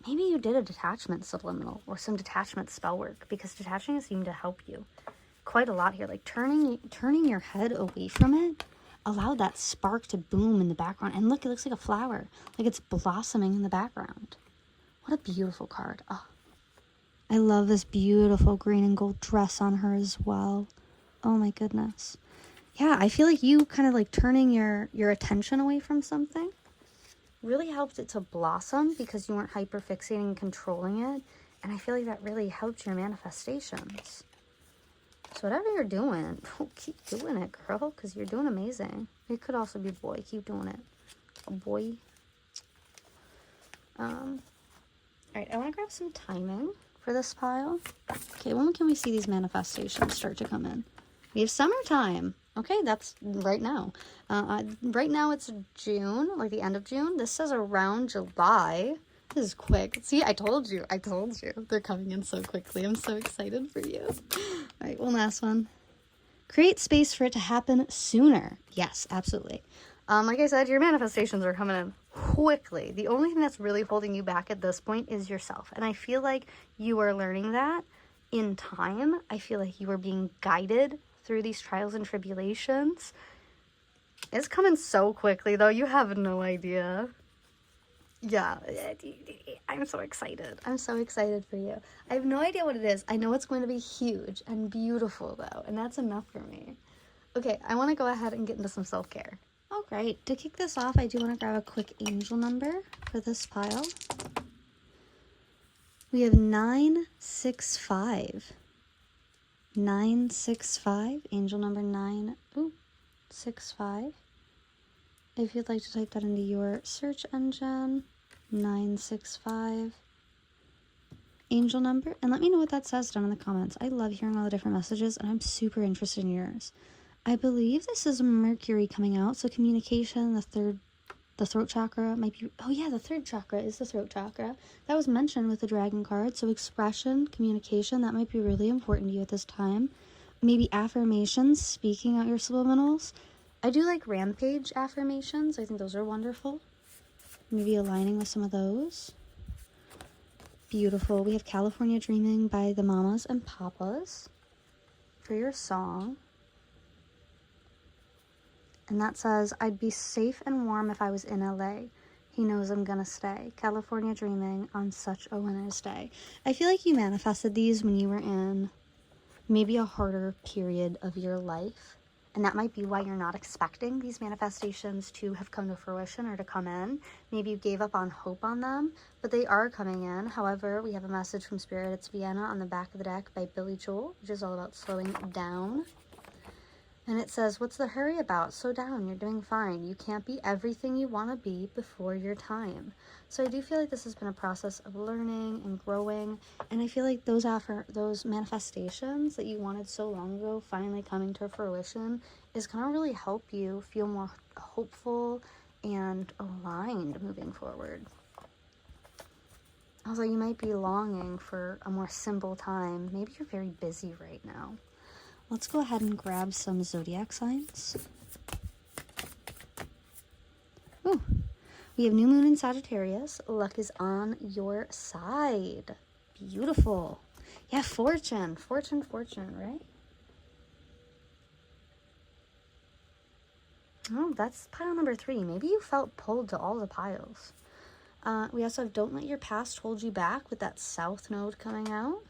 Maybe you did a detachment subliminal or some detachment spell work, because detaching seemed to help you quite a lot here. Like turning your head away from it allowed that spark to boom in the background. And look, it looks like a flower, like it's blossoming in the background. What a beautiful card. Oh, I love this beautiful green and gold dress on her as well. Oh my goodness. Yeah, I feel like you kind of like turning your attention away from something really helped it to blossom, because you weren't hyper fixating and controlling it. And I feel like that really helped your manifestations. So whatever you're doing, keep doing it, girl, because you're doing amazing. It could also be boy. Keep doing it. A boy. All right, I want to grab some timing for this pile. Okay, when can we see these manifestations start to come in? We have summertime. Okay, that's right now. Right now it's June, like the end of June. This says around July. This is quick. See, I told you. They're coming in so quickly. I'm so excited for you. All right, one last one. Create space for it to happen sooner. Yes, absolutely. Like I said, your manifestations are coming in quickly. The only thing that's really holding you back at this point is yourself. And I feel like you are learning that in time. I feel like you are being guided through these trials and tribulations. It's coming so quickly, though. You have no idea. Yeah, I'm so excited. I'm so excited for you. I have no idea what it is. I know it's going to be huge and beautiful, though, and that's enough for me. Okay, I want to go ahead and get into some self-care. All right, to kick this off, I do want to grab a quick angel number for this pile. We have 965. 965, angel number 965. If you'd like to type that into your search engine, 965, angel number, and let me know what that says down in the comments. I love hearing all the different messages, and I'm super interested in yours. I believe this is Mercury coming out, so communication, the throat chakra might be, oh yeah, the third chakra is the throat chakra. That was mentioned with the dragon card, so expression, communication, that might be really important to you at this time. Maybe affirmations, speaking out your subliminals. I do like rampage affirmations. I think those are wonderful. Maybe aligning with some of those. Beautiful. We have California Dreaming by the Mamas and Papas for your song. And that says, I'd be safe and warm if I was in LA. He knows I'm gonna stay. California Dreaming on such a winter's day. I feel like you manifested these when you were in maybe a harder period of your life. And that might be why you're not expecting these manifestations to have come to fruition or to come in. Maybe you gave up on hope on them, but they are coming in. However, we have a message from Spirit. It's Vienna on the back of the deck by Billy Joel, which is all about slowing down. And it says, what's the hurry about? Slow down, you're doing fine. You can't be everything you want to be before your time. So I do feel like this has been a process of learning and growing. And I feel like those manifestations that you wanted so long ago finally coming to fruition is going to really help you feel more hopeful and aligned moving forward. Also, you might be longing for a more simple time. Maybe you're very busy right now. Let's go ahead and grab some zodiac signs. Ooh, we have new moon in Sagittarius. Luck is on your side. Beautiful. Yeah, fortune, right? Oh, that's pile number 3. Maybe you felt pulled to all the piles. We also have don't let your past hold you back with that south node coming out.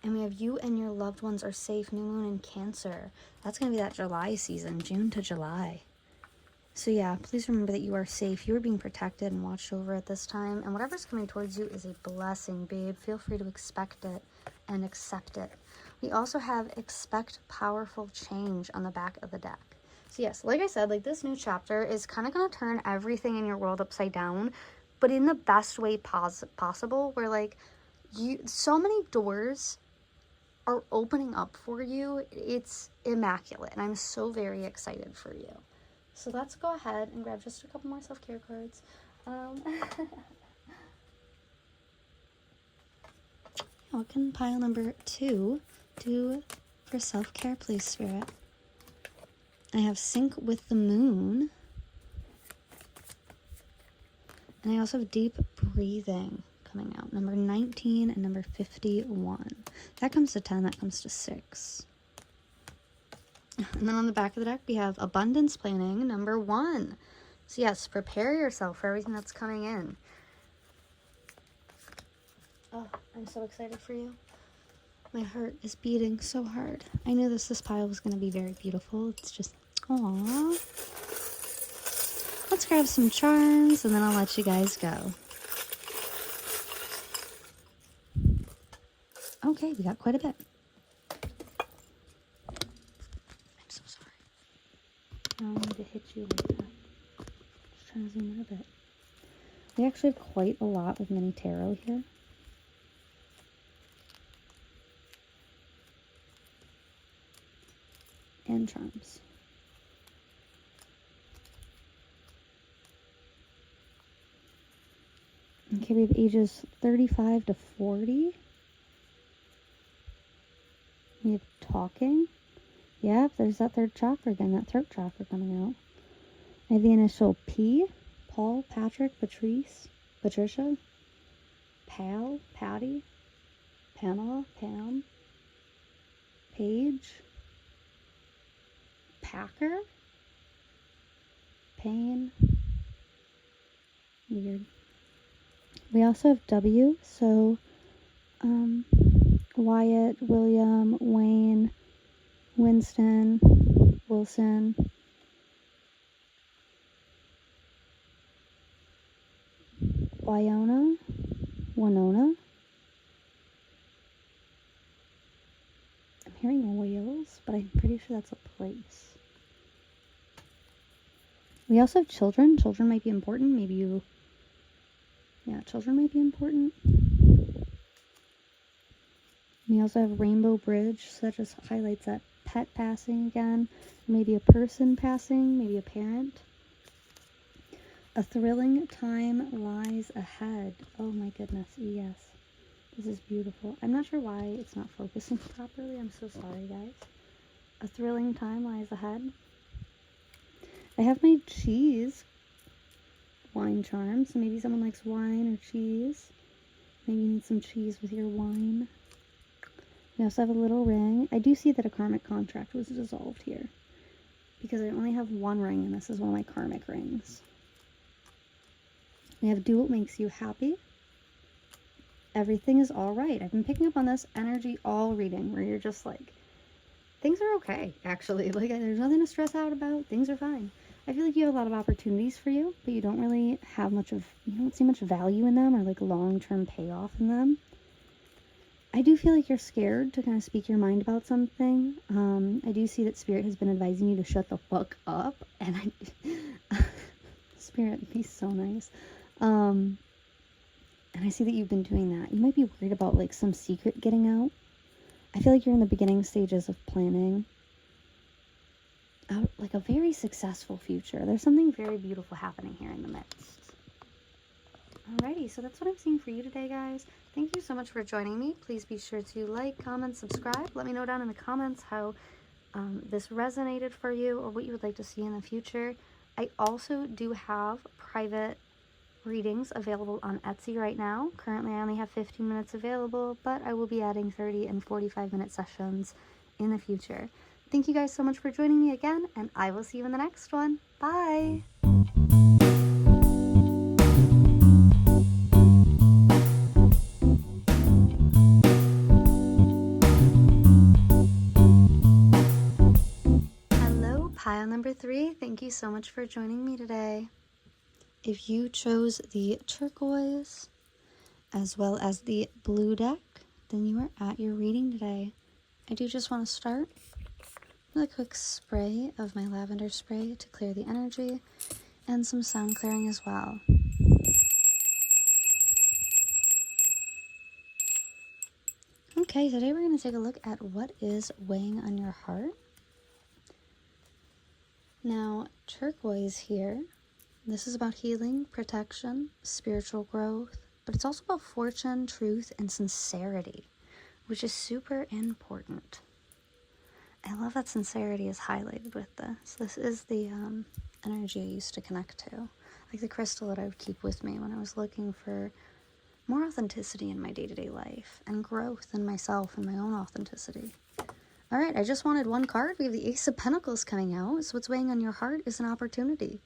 And we have you and your loved ones are safe, new moon in Cancer. That's going to be that July season, June to July. So yeah, please remember that you are safe. You are being protected and watched over at this time. And whatever's coming towards you is a blessing, babe. Feel free to expect it and accept it. We also have expect powerful change on the back of the deck. So yes, like I said, like this new chapter is kind of going to turn everything in your world upside down, but in the best way possible, where like so many doors are opening up for you. It's immaculate, and I'm so very excited for you. So let's go ahead and grab just a couple more self-care cards. What can pile number 2 do for self-care, please, Spirit? I have sync with the moon, and I also have deep breathing coming out. Number 19 and number 51. That comes to 10, that comes to 6. And then on the back of the deck, we have abundance planning, number 1. So yes, prepare yourself for everything that's coming in. Oh, I'm so excited for you. My heart is beating so hard. I knew this pile was going to be very beautiful. It's just, aww. Let's grab some charms, and then I'll let you guys go. Okay, we got quite a bit. I'm so sorry. I don't need to hit you like that. Just trying to zoom in a bit. We actually have quite a lot of mini tarot here. And charms. Okay, we have ages 35 to 40. We have talking. Yep, there's that third chakra again, that throat chakra coming out. I have the initial P, Paul, Patrick, Patrice, Patricia, Pal, Patty, Pamela, Pam, Paige, attacker. Pain. Weird. We also have W, so Wyatt, William, Wayne, Winston, Wilson. Winona. I'm hearing Wales, but I'm pretty sure that's a place. We also have children. Children might be important. Maybe you... Yeah, children might be important. We also have Rainbow Bridge, so that just highlights that pet passing again. Maybe a person passing, maybe a parent. A thrilling time lies ahead. Oh my goodness, yes. This is beautiful. I'm not sure why it's not focusing properly. I'm so sorry, guys. A thrilling time lies ahead. I have my cheese wine charm, so maybe someone likes wine or cheese. Maybe you need some cheese with your wine. We also have a little ring. I do see that a karmic contract was dissolved here, because I only have one ring, and this is one of my karmic rings. We have do what makes you happy. Everything is all right. I've been picking up on this energy all reading, where you're just like, things are okay, actually. Like, there's nothing to stress out about. Things are fine. I feel like you have a lot of opportunities for you, but you don't really have you don't see much value in them or like long-term payoff in them. I do feel like you're scared to kind of speak your mind about something. I do see that Spirit has been advising you to shut the fuck up, and Spirit, be so nice. And I see that you've been doing that. You might be worried about like some secret getting out. I feel like you're in the beginning stages of planning out like a very successful future. There's something very beautiful happening here in the midst. Alrighty, so that's what I'm seeing for you today, guys. Thank you so much for joining me. Please be sure to like, comment, subscribe. Let me know down in the comments how this resonated for you or what you would like to see in the future. I also do have private readings available on Etsy right now. Currently, I only have 15 minutes available, but I will be adding 30 and 45-minute sessions in the future. Thank you guys so much for joining me again, and I will see you in the next one. Bye! Hello, pile number 3. Thank you so much for joining me today. If you chose the turquoise as well as the blue deck, then you are at your reading today. I do just want to start with a quick spray of my lavender spray to clear the energy and some sound clearing as well. Okay, today we're going to take a look at what is weighing on your heart. Now, turquoise here, this is about healing, protection, spiritual growth, but it's also about fortune, truth, and sincerity, which is super important. I love that sincerity is highlighted with this. This is the energy I used to connect to, like the crystal that I would keep with me when I was looking for more authenticity in my day-to-day life and growth in myself and my own authenticity. All right, I just wanted one card. We have the Ace of Pentacles coming out. So what's weighing on your heart is an opportunity.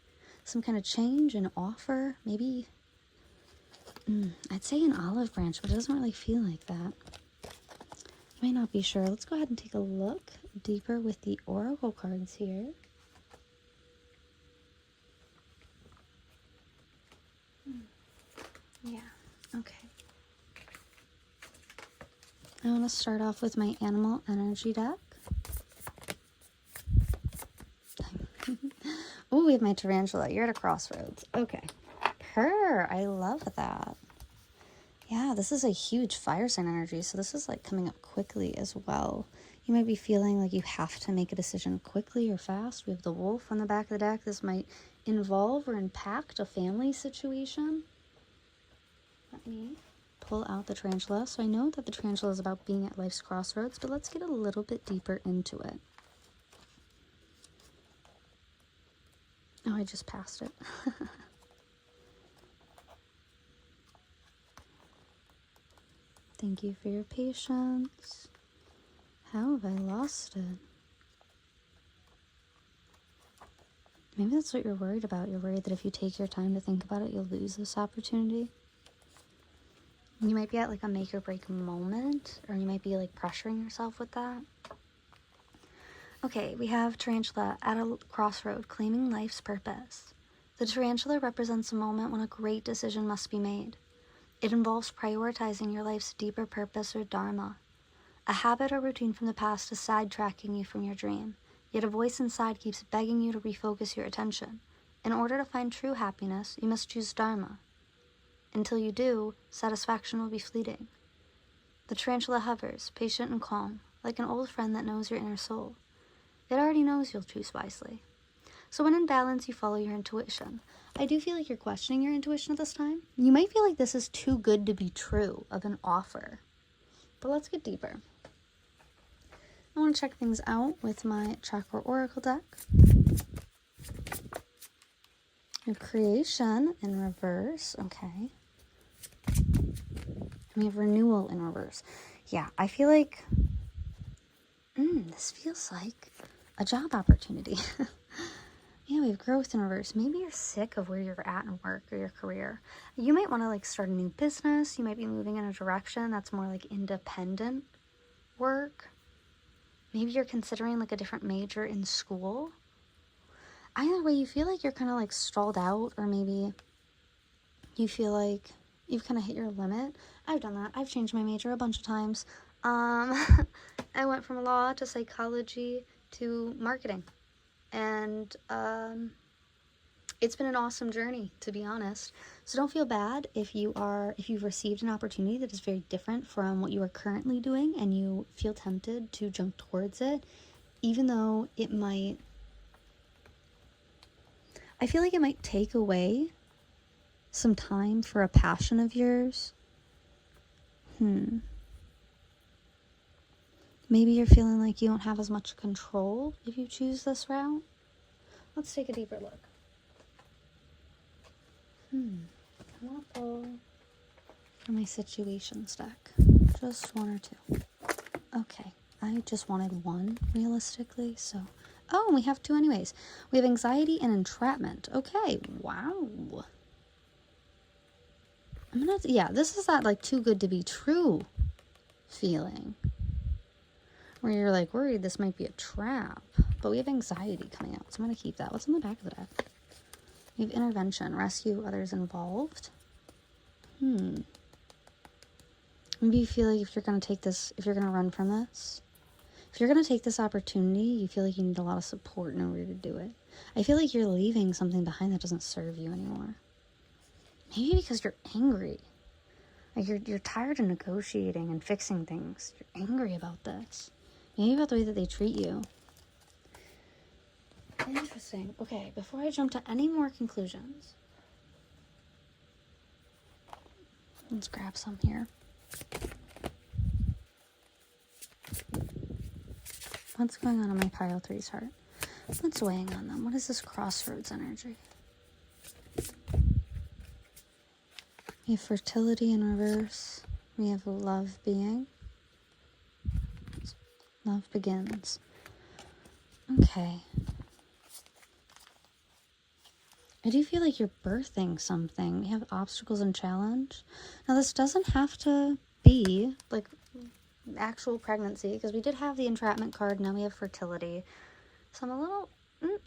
Some kind of change, an offer, maybe, I'd say an olive branch, but it doesn't really feel like that. You might not be sure. Let's go ahead and take a look deeper with the oracle cards here. Yeah, okay. I want to start off with my animal energy deck. Oh, we have my tarantula. You're at a crossroads. Okay. Purr. I love that. Yeah, this is a huge fire sign energy, so this is like coming up quickly as well. You might be feeling like you have to make a decision quickly or fast. We have the wolf on the back of the deck. This might involve or impact a family situation. Let me pull out the tarantula. So I know that the tarantula is about being at life's crossroads, but let's get a little bit deeper into it. Oh, I just passed it. Thank you for your patience. How have I lost it? Maybe that's what you're worried about. You're worried that if you take your time to think about it, you'll lose this opportunity. You might be at like a make or break moment, or you might be like pressuring yourself with that. Okay, we have Tarantula at a crossroad, claiming life's purpose. The tarantula represents a moment when a great decision must be made. It involves prioritizing your life's deeper purpose or dharma. A habit or routine from the past is sidetracking you from your dream, yet a voice inside keeps begging you to refocus your attention. In order to find true happiness, you must choose dharma. Until you do, satisfaction will be fleeting. The tarantula hovers, patient and calm, like an old friend that knows your inner soul. It already knows you'll choose wisely. So when in balance, you follow your intuition. I do feel like you're questioning your intuition at this time. You might feel like this is too good to be true of an offer. But let's get deeper. I want to check things out with my chakra oracle deck. We have creation in reverse. Okay. We have renewal in reverse. Yeah, I feel like this feels like a job opportunity. Yeah, we have growth in reverse. Maybe you're sick of where you're at in work or your career. You might want to like start a new business. You might be moving in a direction that's more like independent work. Maybe you're considering like a different major in school. Either way, you feel like you're kind of like stalled out, or maybe you feel like you've kind of hit your limit. I've done that. I've changed my major a bunch of times. I went from law to psychology to marketing. And it's been an awesome journey, to be honest. So don't feel bad if you've received an opportunity that is very different from what you are currently doing and you feel tempted to jump towards it, even though it might, I feel like it might take away some time for a passion of yours. Maybe you're feeling like you don't have as much control if you choose this route. Let's take a deeper look. I want to pull for my situations deck. Just one or two. Okay, I just wanted one realistically, so. Oh, and we have two anyways. We have anxiety and entrapment. Okay, wow. This is that like too good to be true feeling. Where you're like worried this might be a trap, but we have anxiety coming out, so I'm going to keep that. What's on the back of the deck? We have intervention, rescue others involved. Maybe you feel like if you're going to run from this, if you're going to take this opportunity, you feel like you need a lot of support in order to do it. I feel like you're leaving something behind that doesn't serve you anymore. Maybe because you're angry. Like you're tired of negotiating and fixing things. You're angry about this. Maybe about the way that they treat you. Interesting. Okay, before I jump to any more conclusions, let's grab some here. What's going on in my pile 3's heart? What's weighing on them? What is this crossroads energy? We have fertility in reverse. We have love being. Love begins. Okay. I do feel like you're birthing something. We have obstacles and challenge. Now, this doesn't have to be like actual pregnancy, because we did have the entrapment card. Now we have fertility. Some a little,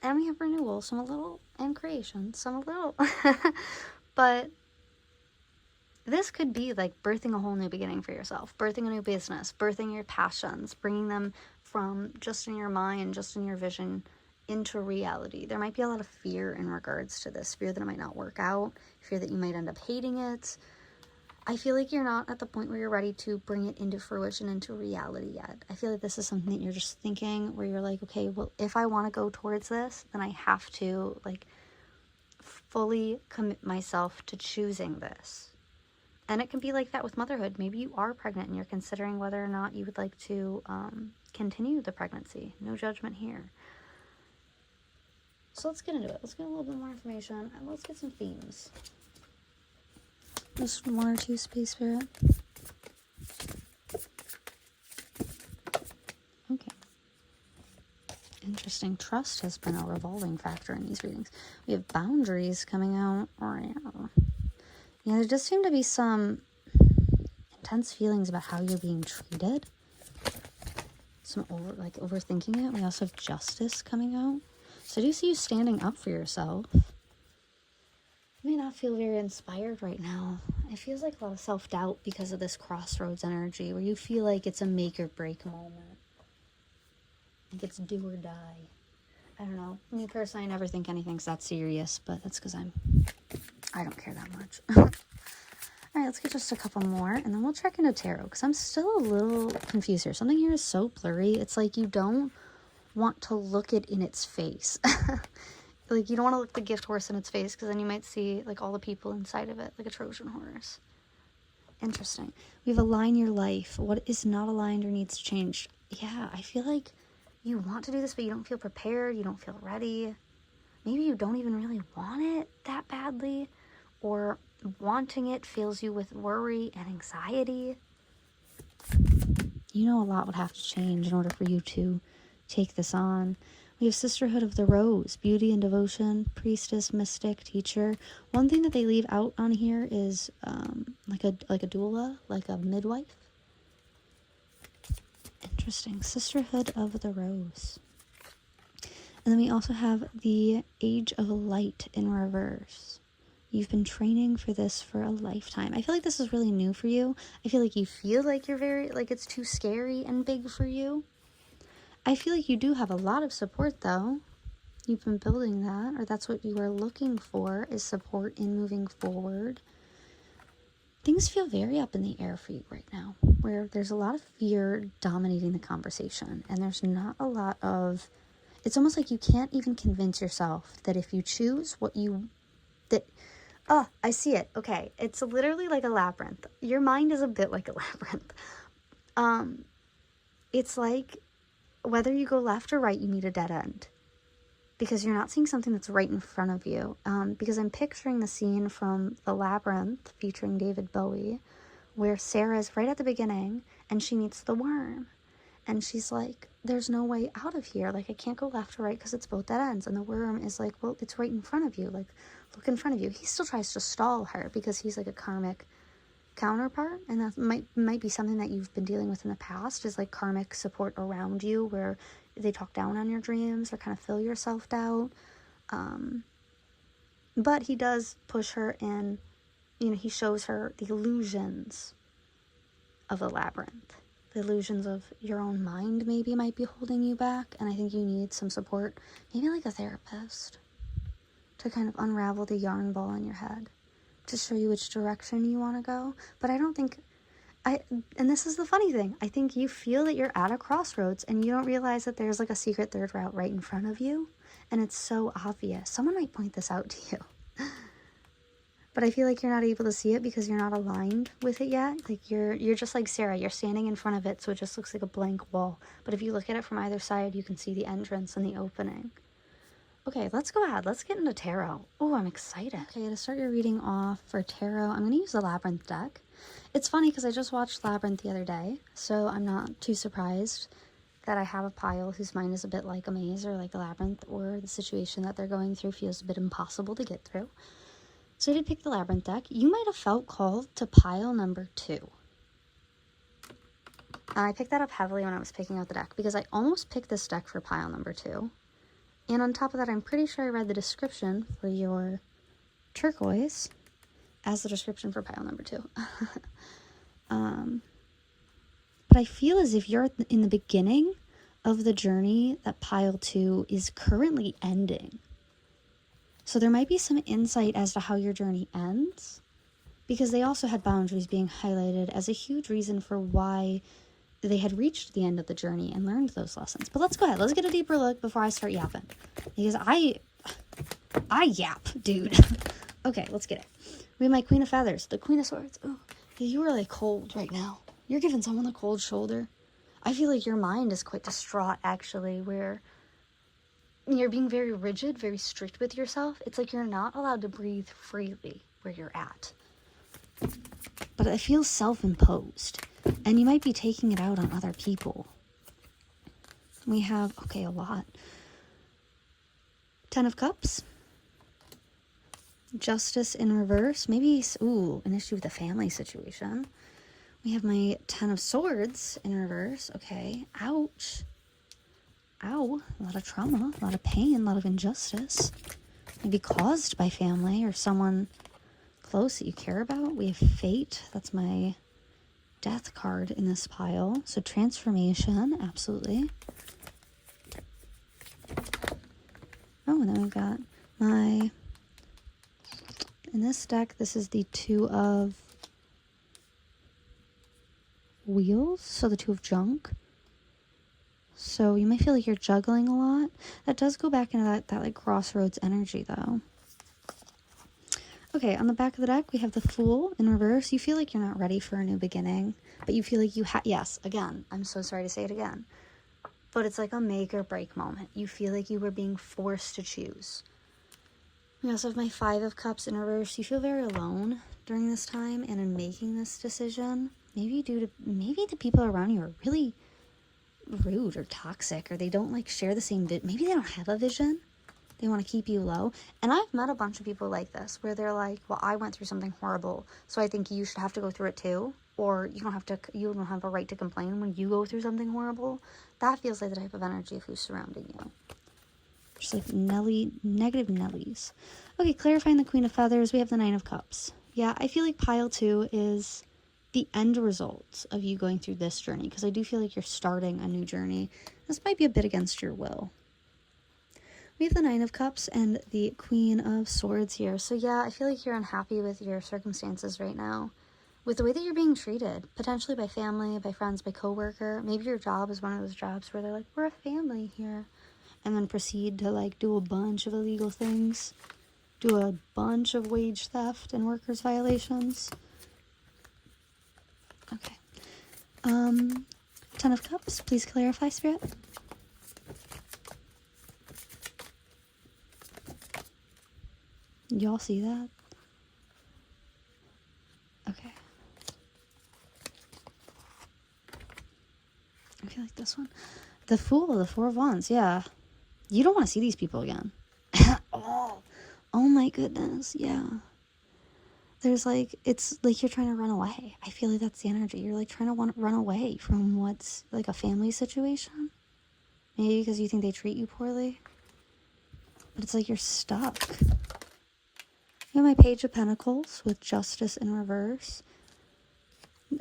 and we have renewal. Some a little, and creation. Some a little. But this could be like birthing a whole new beginning for yourself, birthing a new business, birthing your passions, bringing them from just in your mind, just in your vision, into reality. There might be a lot of fear in regards to this, fear that it might not work out, fear that you might end up hating it. I feel like you're not at the point where you're ready to bring it into fruition, into reality yet. I feel like this is something that you're just thinking, where you're like, okay, well, if I want to go towards this, then I have to like fully commit myself to choosing this. And it can be like that with motherhood. Maybe you are pregnant and you're considering whether or not you would like to continue the pregnancy. No judgment here. So let's get into it. Let's get a little bit more information and let's get some themes. Just one or two, Space Spirit. Okay. Interesting. Interesting. Trust has been a revolving factor in these readings. We have boundaries coming out. Yeah, there does seem to be some intense feelings about how you're being treated. Some overthinking it. We also have justice coming out. So I do see you standing up for yourself. You may not feel very inspired right now. It feels like a lot of self-doubt because of this crossroads energy where you feel like it's a make or break moment. Like it's do or die. I don't know. Me personally, I never think anything's that serious, but that's because I don't care that much. All right, let's get just a couple more, and then we'll check into tarot, because I'm still a little confused here. Something here is so blurry. It's like you don't want to look it in its face. Like, you don't want to look the gift horse in its face, because then you might see, like, all the people inside of it, like a Trojan horse. Interesting. We have align your life. What is not aligned or needs changed? Yeah, I feel like you want to do this, but you don't feel prepared. You don't feel ready. Maybe you don't even really want it that badly, or wanting it fills you with worry and anxiety. You know a lot would have to change in order for you to take this on. We have Sisterhood of the Rose, beauty and devotion, priestess, mystic, teacher. One thing that they leave out on here is like a doula, like a midwife. Interesting. Sisterhood of the Rose. And then we also have the Age of Light in reverse. You've been training for this for a lifetime. I feel like this is really new for you. I feel like you feel like you're like it's too scary and big for you. I feel like you do have a lot of support though. You've been building that, or that's what you are looking for, is support in moving forward. Things feel very up in the air for you right now, where there's a lot of fear dominating the conversation, and there's not a lot of, it's almost like you can't even convince yourself that if you choose what you, oh, I see it. Okay. It's literally like a labyrinth. Your mind is a bit like a labyrinth. It's like whether you go left or right, you meet a dead end because you're not seeing something that's right in front of you. Because I'm picturing the scene from The Labyrinth featuring David Bowie where Sarah's right at the beginning and she meets the worm. And she's like, there's no way out of here. Like, I can't go left or right because it's both dead ends. And the worm is like, well, it's right in front of you. Like, look in front of you. He still tries to stall her because he's like a karmic counterpart. And that might be something that you've been dealing with in the past, is like karmic support around you where they talk down on your dreams or kind of fill your self-doubt. But he does push her in, he shows her the illusions of the labyrinth. The illusions of your own mind maybe might be holding you back, and I think you need some support, maybe like a therapist, to kind of unravel the yarn ball in your head, to show you which direction you want to go. But I don't think, and this is the funny thing, I think you feel that you're at a crossroads and you don't realize that there's like a secret third route right in front of you, and it's so obvious. Someone might point this out to you. But I feel like you're not able to see it because you're not aligned with it yet. Like you're just like Sarah, you're standing in front of it, so it just looks like a blank wall. But if you look at it from either side, you can see the entrance and the opening. Okay, let's go ahead. Let's get into tarot. Oh, I'm excited. Okay, to start your reading off for tarot, I'm going to use the Labyrinth deck. It's funny because I just watched Labyrinth the other day, so I'm not too surprised that I have a pile whose mind is a bit like a maze or like a labyrinth, or the situation that they're going through feels a bit impossible to get through. So I did pick the Labyrinth deck. You might have felt called to pile number 2. And I picked that up heavily when I was picking out the deck because I almost picked this deck for pile number 2. And on top of that, I'm pretty sure I read the description for your turquoise as the description for pile number 2. But I feel as if you're in the beginning of the journey that pile 2 is currently ending. So there might be some insight as to how your journey ends, because they also had boundaries being highlighted as a huge reason for why they had reached the end of the journey and learned those lessons. But let's go ahead. Let's get a deeper look before I start yapping, because I yap, dude. Okay, let's get it. We have my Queen of Feathers, the Queen of Swords. Oh, you are like cold right now. You're giving someone the cold shoulder. I feel like your mind is quite distraught, actually, where you're being very rigid, very strict with yourself. It's like you're not allowed to breathe freely where you're at. But it feels self-imposed, and you might be taking it out on other people. We have, okay, a lot. Ten of Cups. Justice in reverse. Maybe, ooh, an issue with a family situation. We have my Ten of Swords in reverse. Okay. Ouch. Ow. A lot of trauma, a lot of pain, a lot of injustice. Maybe caused by family or someone close that you care about. We have Fate. That's my Death card in this pile. So transformation, absolutely. Oh, and then we've got my... In this deck, this is the Two of Wheels. So the Two of Junk. So you may feel like you're juggling a lot. That does go back into that like crossroads energy though. Okay, on the back of the deck, we have the Fool in reverse. You feel like you're not ready for a new beginning, but you feel like you yes, again, I'm so sorry to say it again, but it's like a make or break moment. You feel like you were being forced to choose. We also have my Five of Cups in reverse. You feel very alone during this time and in making this decision. Maybe the people around you are really rude or toxic, or they don't like share the same maybe they don't have a vision. They want to keep you low. And I've met a bunch of people like this where they're like, well, I went through something horrible, so I think you should have to go through it too, or you don't have a right to complain when you go through something horrible. That feels like the type of energy of who's surrounding you. Just like negative Nellies. Okay, clarifying the Queen of Feathers, we have the Nine of Cups. Yeah, I feel like pile 2 is the end result of you going through this journey, because I do feel like you're starting a new journey. This might be a bit against your will. We have the Nine of Cups and the Queen of Swords here. So yeah, I feel like you're unhappy with your circumstances right now, with the way that you're being treated, potentially by family, by friends, by coworker. Maybe your job is one of those jobs where they're like, we're a family here, and then proceed to like do a bunch of illegal things, do a bunch of wage theft and workers violations. Okay. 10 of Cups, please clarify, Spirit. Y'all see that? Okay. I feel like this one. The Fool, the Four of Wands, yeah. You don't want to see these people again. Oh my goodness, yeah. There's like, it's like you're trying to run away. I feel like that's the energy. You're like trying to run away from what's like a family situation. Maybe because you think they treat you poorly. But it's like you're stuck. You have my Page of Pentacles with Justice in reverse.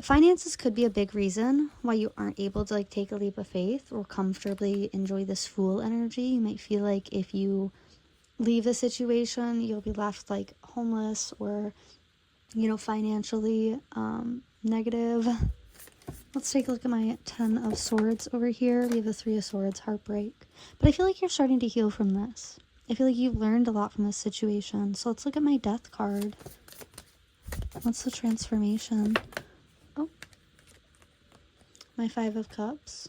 Finances could be a big reason why you aren't able to like take a leap of faith or comfortably enjoy this Fool energy. You might feel like if you leave the situation, you'll be left like homeless or, you know, financially negative. Let's take a look at my 10 of Swords over here. We have the 3 of Swords, heartbreak. But I feel like you're starting to heal from this. I feel like you've learned a lot from this situation. So let's look at my Death card. What's the transformation? Oh. My 5 of Cups.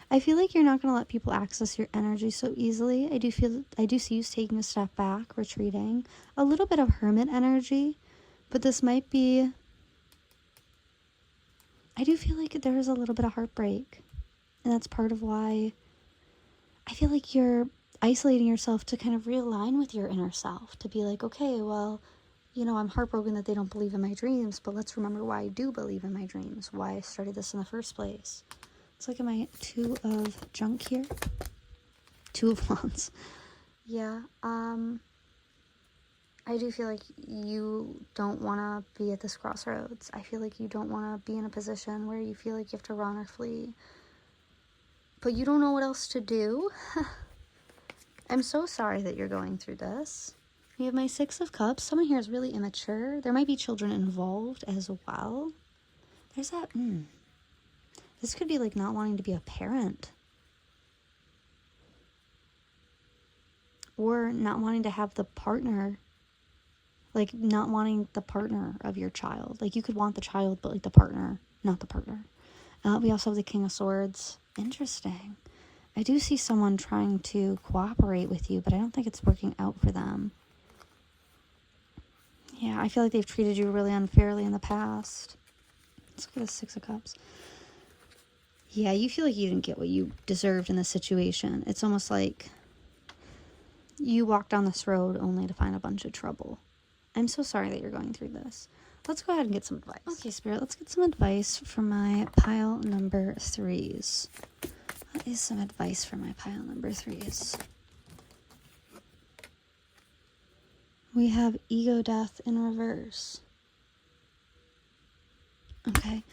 I feel like you're not going to let people access your energy so easily. I do see you taking a step back, retreating. A little bit of hermit energy. But this might be... I do feel like there is a little bit of heartbreak. And that's part of why I feel like you're isolating yourself to kind of realign with your inner self. To be like, okay, well, you know, I'm heartbroken that they don't believe in my dreams, but let's remember why I do believe in my dreams. Why I started this in the first place. Let's look at my 2 of Junk here. 2 of Wands. Yeah, I do feel like you don't want to be at this crossroads. I feel like you don't want to be in a position where you feel like you have to run or flee. But you don't know what else to do. I'm so sorry that you're going through this. We have my 6 of Cups. Someone here is really immature. There might be children involved as well. There's that, This could be like not wanting to be a parent. Or not wanting to have the partner. Like not wanting the partner of your child. Like you could want the child, but like the partner, not the partner. We also have the King of Swords. Interesting. I do see someone trying to cooperate with you, but I don't think it's working out for them. Yeah, I feel like they've treated you really unfairly in the past. Let's look at the 6 of Cups. Yeah, you feel like you didn't get what you deserved in this situation. It's almost like you walk down this road only to find a bunch of trouble. I'm so sorry that you're going through this. Let's go ahead and get some advice. Okay, Spirit, let's get some advice for my pile number 3s. What is some advice for my pile number 3s? We have ego death in reverse. Okay.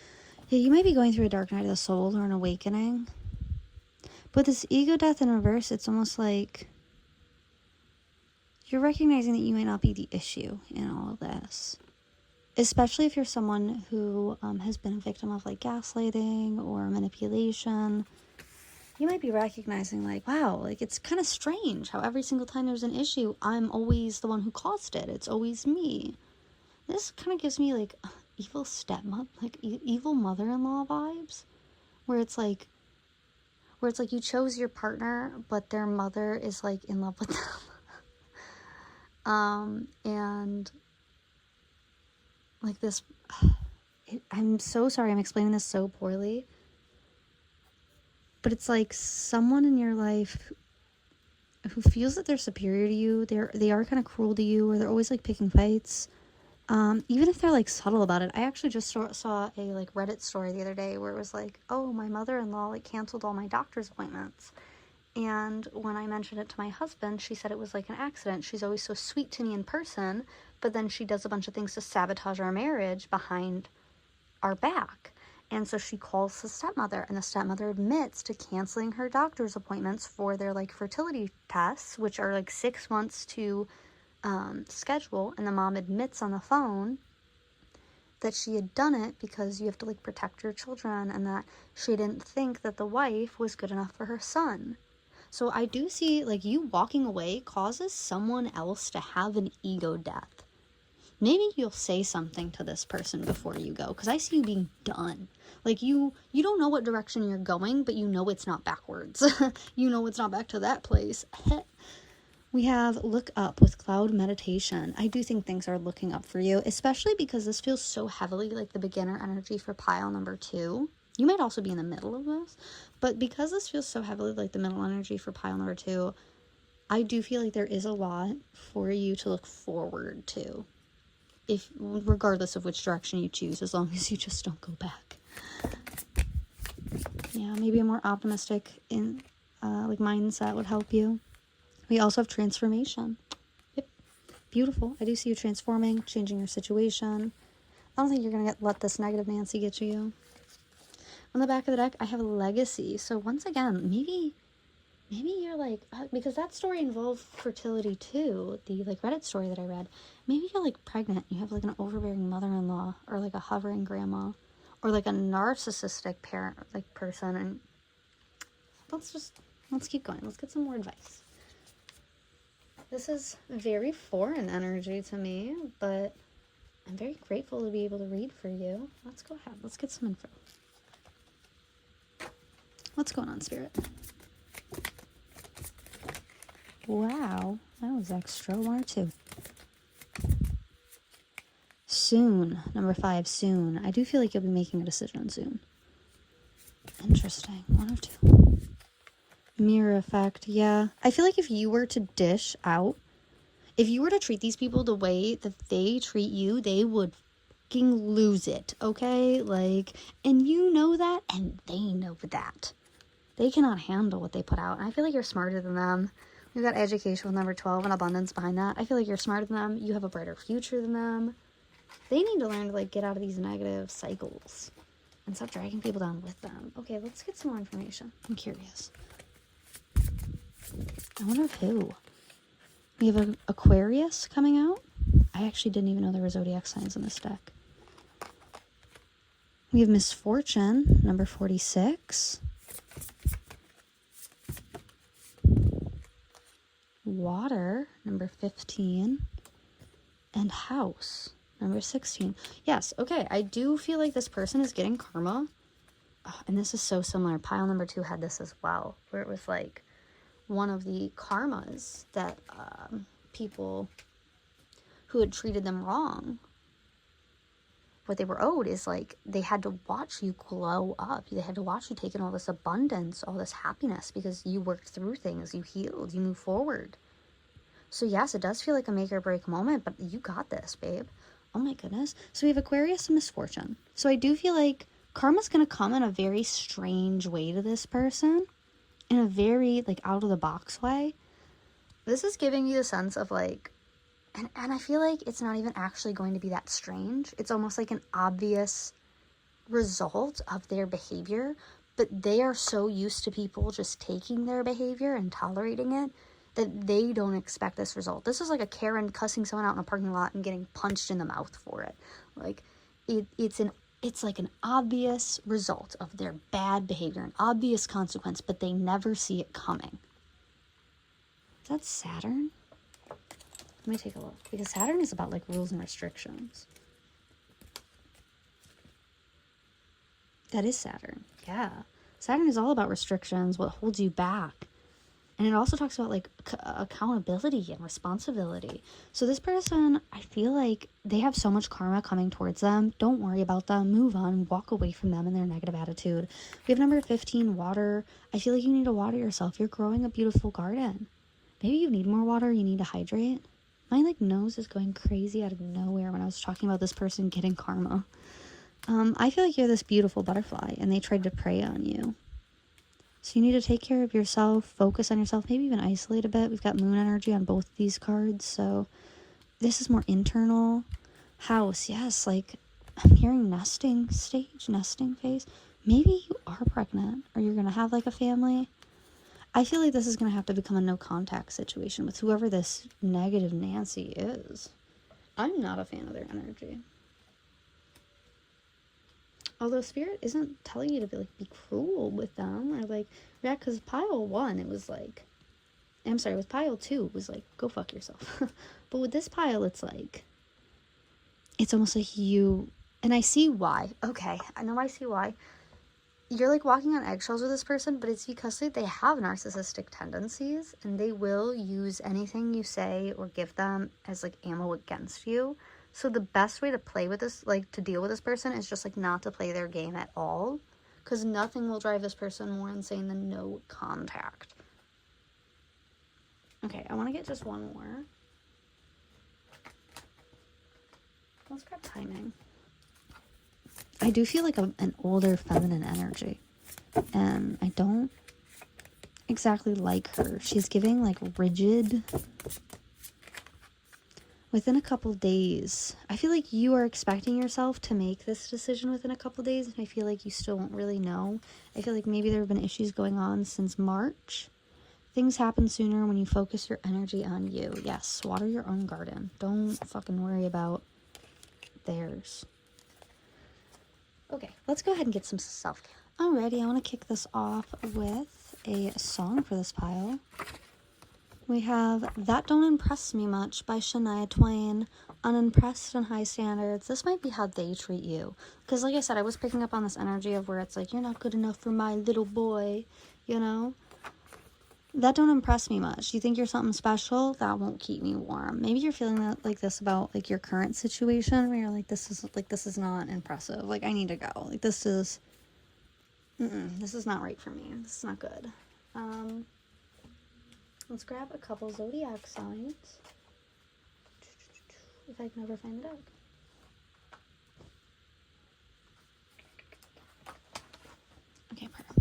Yeah, you might be going through a dark night of the soul or an awakening. But this ego death in reverse, it's almost like you're recognizing that you may not be the issue in all of this. Especially if you're someone who has been a victim of like gaslighting or manipulation. You might be recognizing like, wow, like it's kind of strange how every single time there's an issue, I'm always the one who caused it. It's always me. This kind of gives me like evil stepmother, like evil mother-in-law vibes, where it's like you chose your partner, but their mother is like in love with them. And like this, I'm so sorry I'm explaining this so poorly, but it's like someone in your life who feels that they're superior to you, they are kind of cruel to you, or they're always like picking fights. Even if they're like subtle about it. I actually just saw a like Reddit story the other day where it was like, oh, my mother-in-law like canceled all my doctor's appointments. And when I mentioned it to my husband, she said it was like an accident. She's always so sweet to me in person, but then she does a bunch of things to sabotage our marriage behind our back. And so she calls the stepmother, and the stepmother admits to canceling her doctor's appointments for their like fertility tests, which are like 6 months to schedule. And the mom admits on the phone that she had done it because you have to like protect your children, and that she didn't think that the wife was good enough for her son. So I do see like you walking away causes someone else to have an ego death. Maybe you'll say something to this person before you go, because I see you being done. Like you don't know what direction you're going, but you know it's not backwards. You know it's not back to that place. We have look up with cloud meditation. I do think things are looking up for you, especially because this feels so heavily like the beginner energy for pile number 2. You might also be in the middle of this, but because this feels so heavily like the middle energy for pile number 2, I do feel like there is a lot for you to look forward to, if regardless of which direction you choose, as long as you just don't go back. Yeah, maybe a more optimistic like mindset would help you. We also have transformation. Yep, beautiful. I do see you transforming, changing your situation. I don't think you're gonna let this negative Nancy get to you. On the back of the deck, I have a legacy. So once again, maybe you're like, because that story involved fertility too, the like Reddit story that I read. Maybe you're like pregnant, you have like an overbearing mother-in-law, or like a hovering grandma, or like a narcissistic parent, like person. And let's keep going. Let's get some more advice. This is very foreign energy to me, but I'm very grateful to be able to read for you. Let's go ahead. Let's get some info. What's going on, Spirit? Wow, that was extra. 1 or 2. Soon. Number 5, soon. I do feel like you'll be making a decision soon. Interesting. 1 or 2. Mirror effect. Yeah. I feel like if you were to dish out, if you were to treat these people the way that they treat you, they would fucking lose it, okay? Like, and you know that, and they know that. They cannot handle what they put out. And I feel like you're smarter than them. We've got education with number 12 and abundance behind that. I feel like you're smarter than them. You have a brighter future than them. They need to learn to like get out of these negative cycles and stop dragging people down with them. Okay, let's get some more information. I'm curious. I wonder who. We have an Aquarius coming out. I actually didn't even know there were zodiac signs in this deck. We have misfortune, number 46. Water, number 15. And house, number 16. Yes, okay, I do feel like this person is getting karma. Oh, and this is so similar. Pile number 2 had this as well, where it was like one of the karmas that people who had treated them wrong, what they were owed is like they had to watch you glow up. They had to watch you take in all this abundance, all this happiness, because you worked through things, you healed, you moved forward. So yes, it does feel like a make or break moment, but you got this, babe. Oh my goodness. So we have Aquarius and misfortune. So I do feel like karma's going to come in a very strange way to this person, in a very like out of the box way. This is giving you the sense of like, and I feel like it's not even actually going to be that strange. It's almost like an obvious result of their behavior, but they are so used to people just taking their behavior and tolerating it that they don't expect this result. This is like a Karen cussing someone out in a parking lot and getting punched in the mouth for it. Like it's like an obvious result of their bad behavior, an obvious consequence, but they never see it coming. Is that Saturn? Let me take a look, because Saturn is about like rules and restrictions. That is Saturn. Yeah. Saturn is all about restrictions, what holds you back. And it also talks about like accountability and responsibility. So this person, I feel like they have so much karma coming towards them. Don't worry about them. Move on. Walk away from them and their negative attitude. We have number 15, water. I feel like you need to water yourself. You're growing a beautiful garden. Maybe you need more water. You need to hydrate. My like nose is going crazy out of nowhere when I was talking about this person getting karma. I feel like you're this beautiful butterfly and they tried to prey on you. So you need to take care of yourself, focus on yourself, maybe even isolate a bit. We've got moon energy on both of these cards. So this is more internal. House, yes, like I'm hearing nesting stage, nesting phase. Maybe you are pregnant or you're going to have like a family. I feel like this is going to have to become a no contact situation with whoever this negative Nancy is. I'm not a fan of their energy. Although Spirit isn't telling you to be, like, be cruel with them. Or, like, yeah, because pile 1, it was, like... I'm sorry, with pile 2, it was, like, go fuck yourself. But with this pile, it's, like... It's almost like you... And I see why. Okay, I know I see why. You're, like, walking on eggshells with this person, but it's because they have narcissistic tendencies. And they will use anything you say or give them as, like, ammo against you. So the best way to play with this, like, to deal with this person is just, like, not to play their game at all. Because nothing will drive this person more insane than no contact. Okay, I want to get just one more. Let's grab timing. I do feel like an older feminine energy. And I don't exactly like her. She's giving, like, rigid... Within a couple days, I feel like you are expecting yourself to make this decision within a couple days, and I feel like you still won't really know. I feel like maybe there have been issues going on since March. Things happen sooner when you focus your energy on you. Yes, water your own garden. Don't fucking worry about theirs. Okay, let's go ahead and get some self-care. Alrighty, I want to kick this off with a song for this pile. We have That Don't Impress Me Much by Shania Twain, Unimpressed and High Standards. This might be how they treat you. Because like I said, I was picking up on this energy of where it's like, you're not good enough for my little boy, you know? That don't impress me much. You think you're something special? That won't keep me warm. Maybe you're feeling that like this about like your current situation where you're like, this is not impressive. Like, I need to go. Like, this is not right for me. This is not good. Let's grab a couple zodiac signs. If I can ever find the deck. Okay, perfect.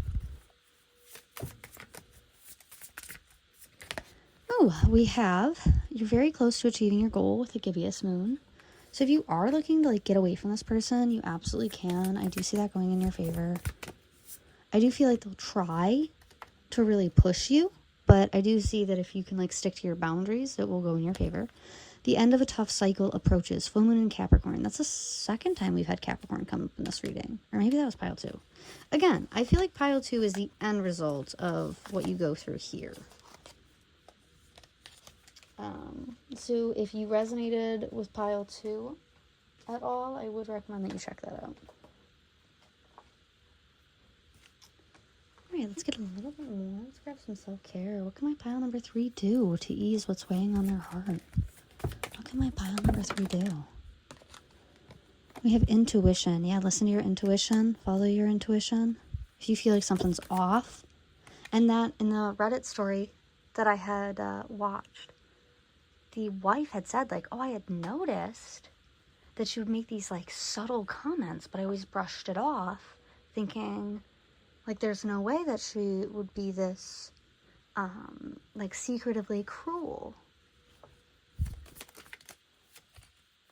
Oh, we have, you're very close to achieving your goal with the gibbous moon. So if you are looking to like get away from this person, you absolutely can. I do see that going in your favor. I do feel like they'll try to really push you. But I do see that if you can, like, stick to your boundaries, it will go in your favor. The end of a tough cycle approaches. Full moon in Capricorn. That's the second time we've had Capricorn come up in this reading. Or maybe that was pile 2. Again, I feel like pile 2 is the end result of what you go through here. So if you resonated with pile 2 at all, I would recommend that you check that out. Alright, let's get a little bit more. Let's grab some self-care. What can my pile number 3 do to ease what's weighing on their heart? What can my pile number 3 do? We have intuition. Yeah, listen to your intuition. Follow your intuition. If you feel like something's off. And that in the Reddit story that I had watched, the wife had said, like, oh, I had noticed that she would make these, like, subtle comments, but I always brushed it off, thinking, like, there's no way that she would be this, like, secretively cruel.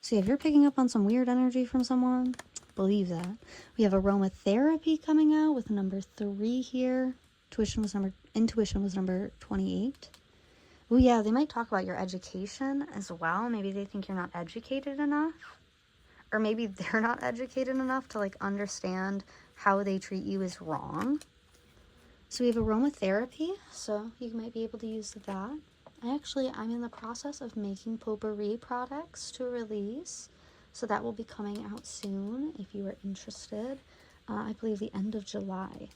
So if you're picking up on some weird energy from someone, believe that. We have aromatherapy coming out with number 3 here. Intuition was number 28. Oh yeah, they might talk about your education as well. Maybe they think you're not educated enough. Or maybe they're not educated enough to, like, understand how they treat you is wrong. So we have aromatherapy, so you might be able to use that. I'm in the process of making potpourri products to release. So that will be coming out soon if you are interested. I believe the end of July.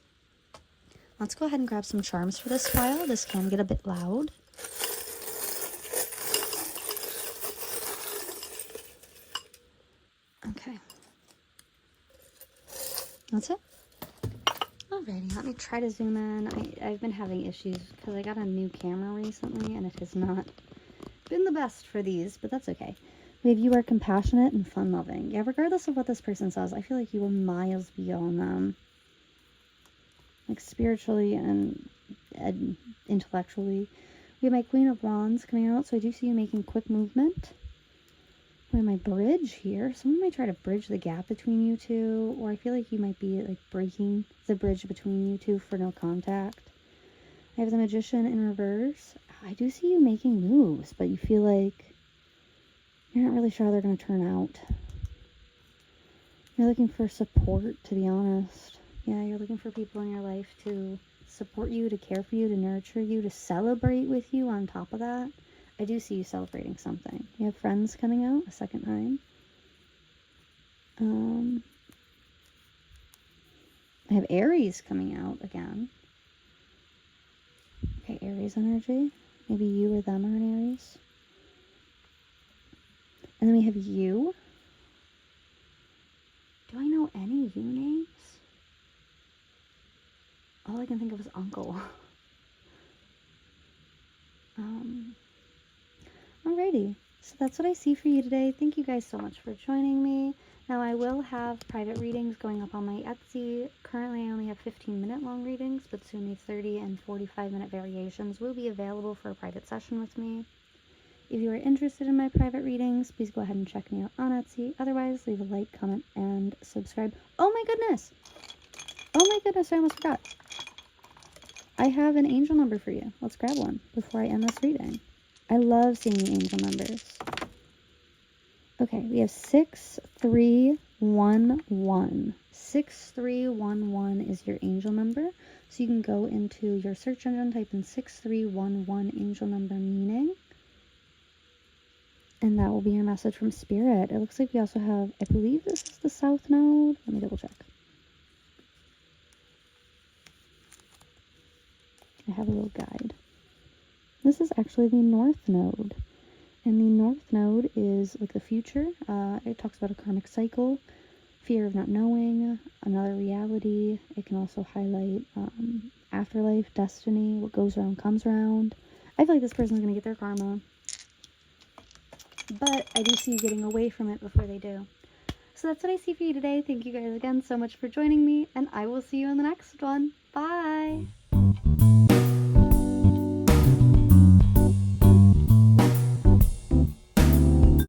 Let's go ahead and grab some charms for this file. This can get a bit loud. Okay. That's it. Alrighty, let me try to zoom in. I've been having issues because I got a new camera recently and it has not been the best for these, but that's okay. We have you are compassionate and fun-loving. Yeah, regardless of what this person says, I feel like you are miles beyond them. Like, spiritually and intellectually. We have my Queen of Wands coming out, so I do see you making quick movement. We have my bridge here. Someone might try to bridge the gap between you two, or I feel like you might be, like, breaking the bridge between you two for no contact. I have the Magician in reverse. I do see you making moves, but you feel like you're not really sure how they're going to turn out. You're looking for support, to be honest. Yeah, you're looking for people in your life to support you, to care for you, to nurture you, to celebrate with you on top of that. I do see you celebrating something. You have friends coming out a second time. I have Aries coming out again. Okay, Aries energy. Maybe you or them are an Aries. And then we have you. Do I know any you names? All I can think of is uncle. Alrighty, so that's what I see for you today. Thank you guys so much for joining me. Now I will have private readings going up on my Etsy. Currently I only have 15-minute long readings, but soon the 30 and 45-minute variations will be available for a private session with me. If you are interested in my private readings, please go ahead and check me out on Etsy. Otherwise, leave a like, comment, and subscribe. Oh my goodness! Oh my goodness, I almost forgot. I have an angel number for you. Let's grab one before I end this reading. I love seeing the angel numbers. Okay, we have 6311. 6311 is your angel number. So you can go into your search engine, type in 6311 angel number meaning. And that will be your message from Spirit. It looks like we also have, I believe this is the South Node. Let me double check. I have a little guide. This is actually the North Node. And the North Node is like the future. It talks about a karmic cycle, fear of not knowing, another reality. It can also highlight afterlife, destiny, what goes around comes around. I feel like this person's going to get their karma. But I do see you getting away from it before they do. So that's what I see for you today. Thank you guys again so much for joining me, and I will see you in the next one. Bye!